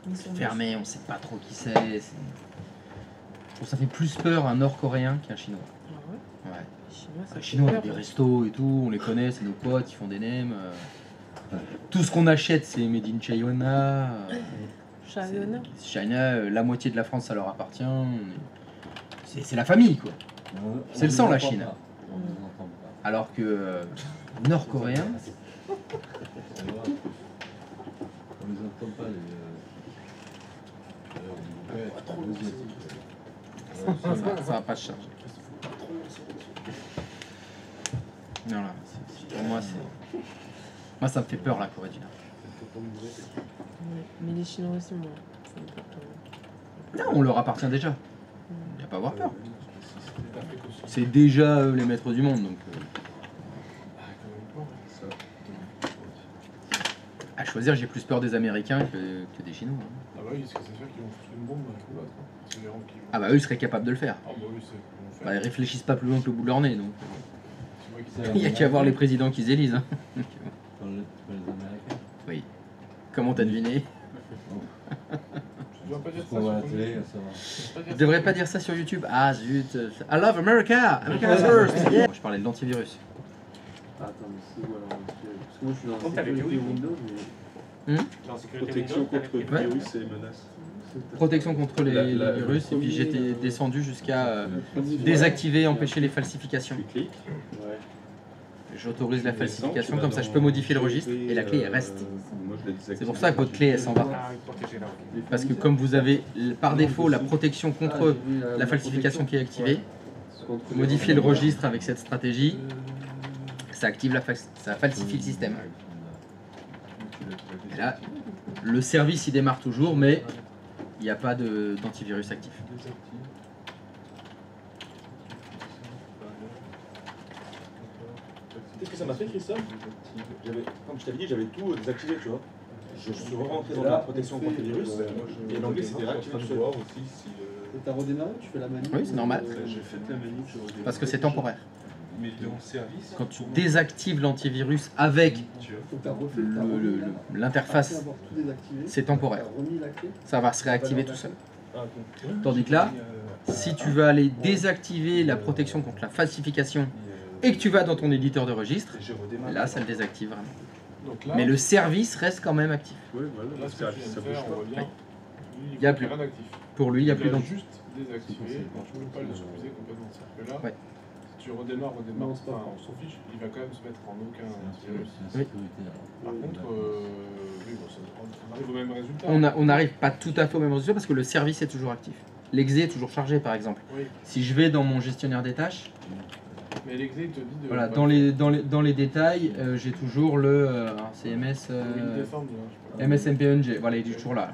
Ils sont Fermé, on sait pas trop qui c'est. Je trouve que ça fait plus peur un Nord-coréen qu'un Chinois. Ah ouais? Ouais. Les Chinois, ça Les fait Chinois, peur, des hein. restos et tout, on les connaît, c'est nos potes, ils font des nems. Tout ce qu'on achète, c'est made in China. China. China, la moitié de la France, ça leur appartient. C'est la famille, quoi. C'est le sang, la Chine. On ne les entend pas. Alors que Nord-coréen, On les entend pas, les ça va pas se charger. Non, là, pour moi, c'est. Moi, ça me fait peur, la Corée du Nord. Ouais. Mais les Chinois aussi, moi. ça me fait peur. Non, on leur appartient déjà. Il n'y a pas à avoir peur. C'est déjà eux les maîtres du monde, donc. À choisir, j'ai plus peur des Américains que des Chinois. hein. Ah bah oui, parce que c'est sûr qu'ils vont foutre une bombe d'un coup l'autre. C'est les rangs qui vont. Ah bah eux, ils seraient capables de le faire. Ah bah oui, c'est qu'ils vont faire. Bah, ils réfléchissent pas plus loin que le bout de leur nez, donc. C'est moi qui Il n'y a qu'à voir les présidents qu'ils élisent. hein. les Américains. Oui. Comment t'as deviné? Tu dois pas dire ça On voit à la sur télé, YouTube. ça va. Je devrais pas dire ça sur YouTube. Ah zut. I love America! America first! Yeah. Je parlais de l'antivirus. Ah, attends, mais c'est où alors? Parce que moi je suis dans Donc, la t'avais sécurité vu, oui. Windows, mais. Dans sécurité Protection Windows, contre t'avais pris- Ouais. virus et menaces. Protection contre les virus, et puis j'étais descendu jusqu'à désactiver, empêcher les falsifications. Tu cliques. Ouais. J'autorise la falsification, comme ça je peux modifier le registre et la clé elle reste. Moi, je l'ai désactivé. C'est pour ça que votre clé elle s'en va. Ah, oui, protéger là, ok. Parce que comme vous avez par défaut la protection contre la falsification qui est activée, modifier le registre avec cette stratégie, ça active ça falsifie le système. Et là, le service il démarre toujours, mais il n'y a pas d'antivirus actif. Qu'est-ce que ça m'a fait, Christophe? Comme je t'avais dit, j'avais tout désactivé, tu vois. Je suis rentré dans la protection contre les virus, et l'anglais c'était réactivé tout seul. T'as redémarré, tu fais la manip? Oui, c'est normal. J'ai fait la manip. Parce que c'est temporaire. Mais dans le service. Quand tu désactives l'antivirus avec Faut que t'as refait, t'as remis là. l'interface, Après avoir tout désactivé, c'est temporaire. t'as remis la clé. Ça va se réactiver tout seul. Ah, ok. Tandis que là, si tu veux aller désactiver la protection contre la falsification et que tu vas dans ton éditeur de registre, là ça le désactive vraiment. Donc là, Mais le service reste quand même actif. Oui, voilà, là, le ce que tu service, viens ça de bouge faire, on voit pas. bien. Il y a plus. rien d'actif. Pour lui, il n'y a plus Tu l'as d'antivirus. juste désactivé, tu peux pas le squeezer complètement. C'est-à-dire que là, Ouais. si tu redémarres, Non, c'est pas enfin, on s'en fiche, il va quand même se mettre en aucun antivirus. Oui. Par contre, oui, bon, on arrive au même résultat. On n'arrive pas tout à fait au même résultat parce que le service est toujours actif. L'exé est toujours chargé par exemple. Oui, Si je vais dans mon gestionnaire des tâches, mais l'exé te dit de. voilà, pas dans les détails, j'ai toujours le CMS Win Defend, là, je sais pas. MSMPNG, voilà, il est toujours là.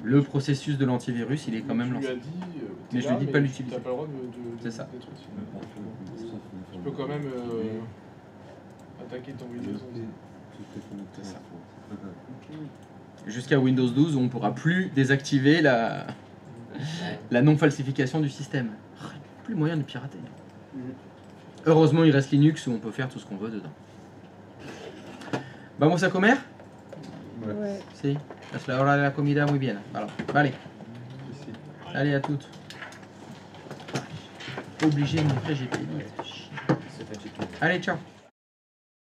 Le processus de l'antivirus, il est quand même Tu lui lancé. as dit, Mais t'es je lui dis de pas mais l'utiliser. T'as pas le droit de C'est ça. d'être utile. Tu peux quand même attaquer ton Windows 11. C'est ça. Jusqu'à Windows 12, on ne pourra plus désactiver la non-falsification du système. Plus moyen de pirater. Heureusement, il reste Linux où on peut faire tout ce qu'on veut dedans. Vamos a comer? Ouais. Si. Es la hora de la comida, muy bien. Alors, vale. Allez, à toutes. Obligé de montrer GP. Allez, ciao.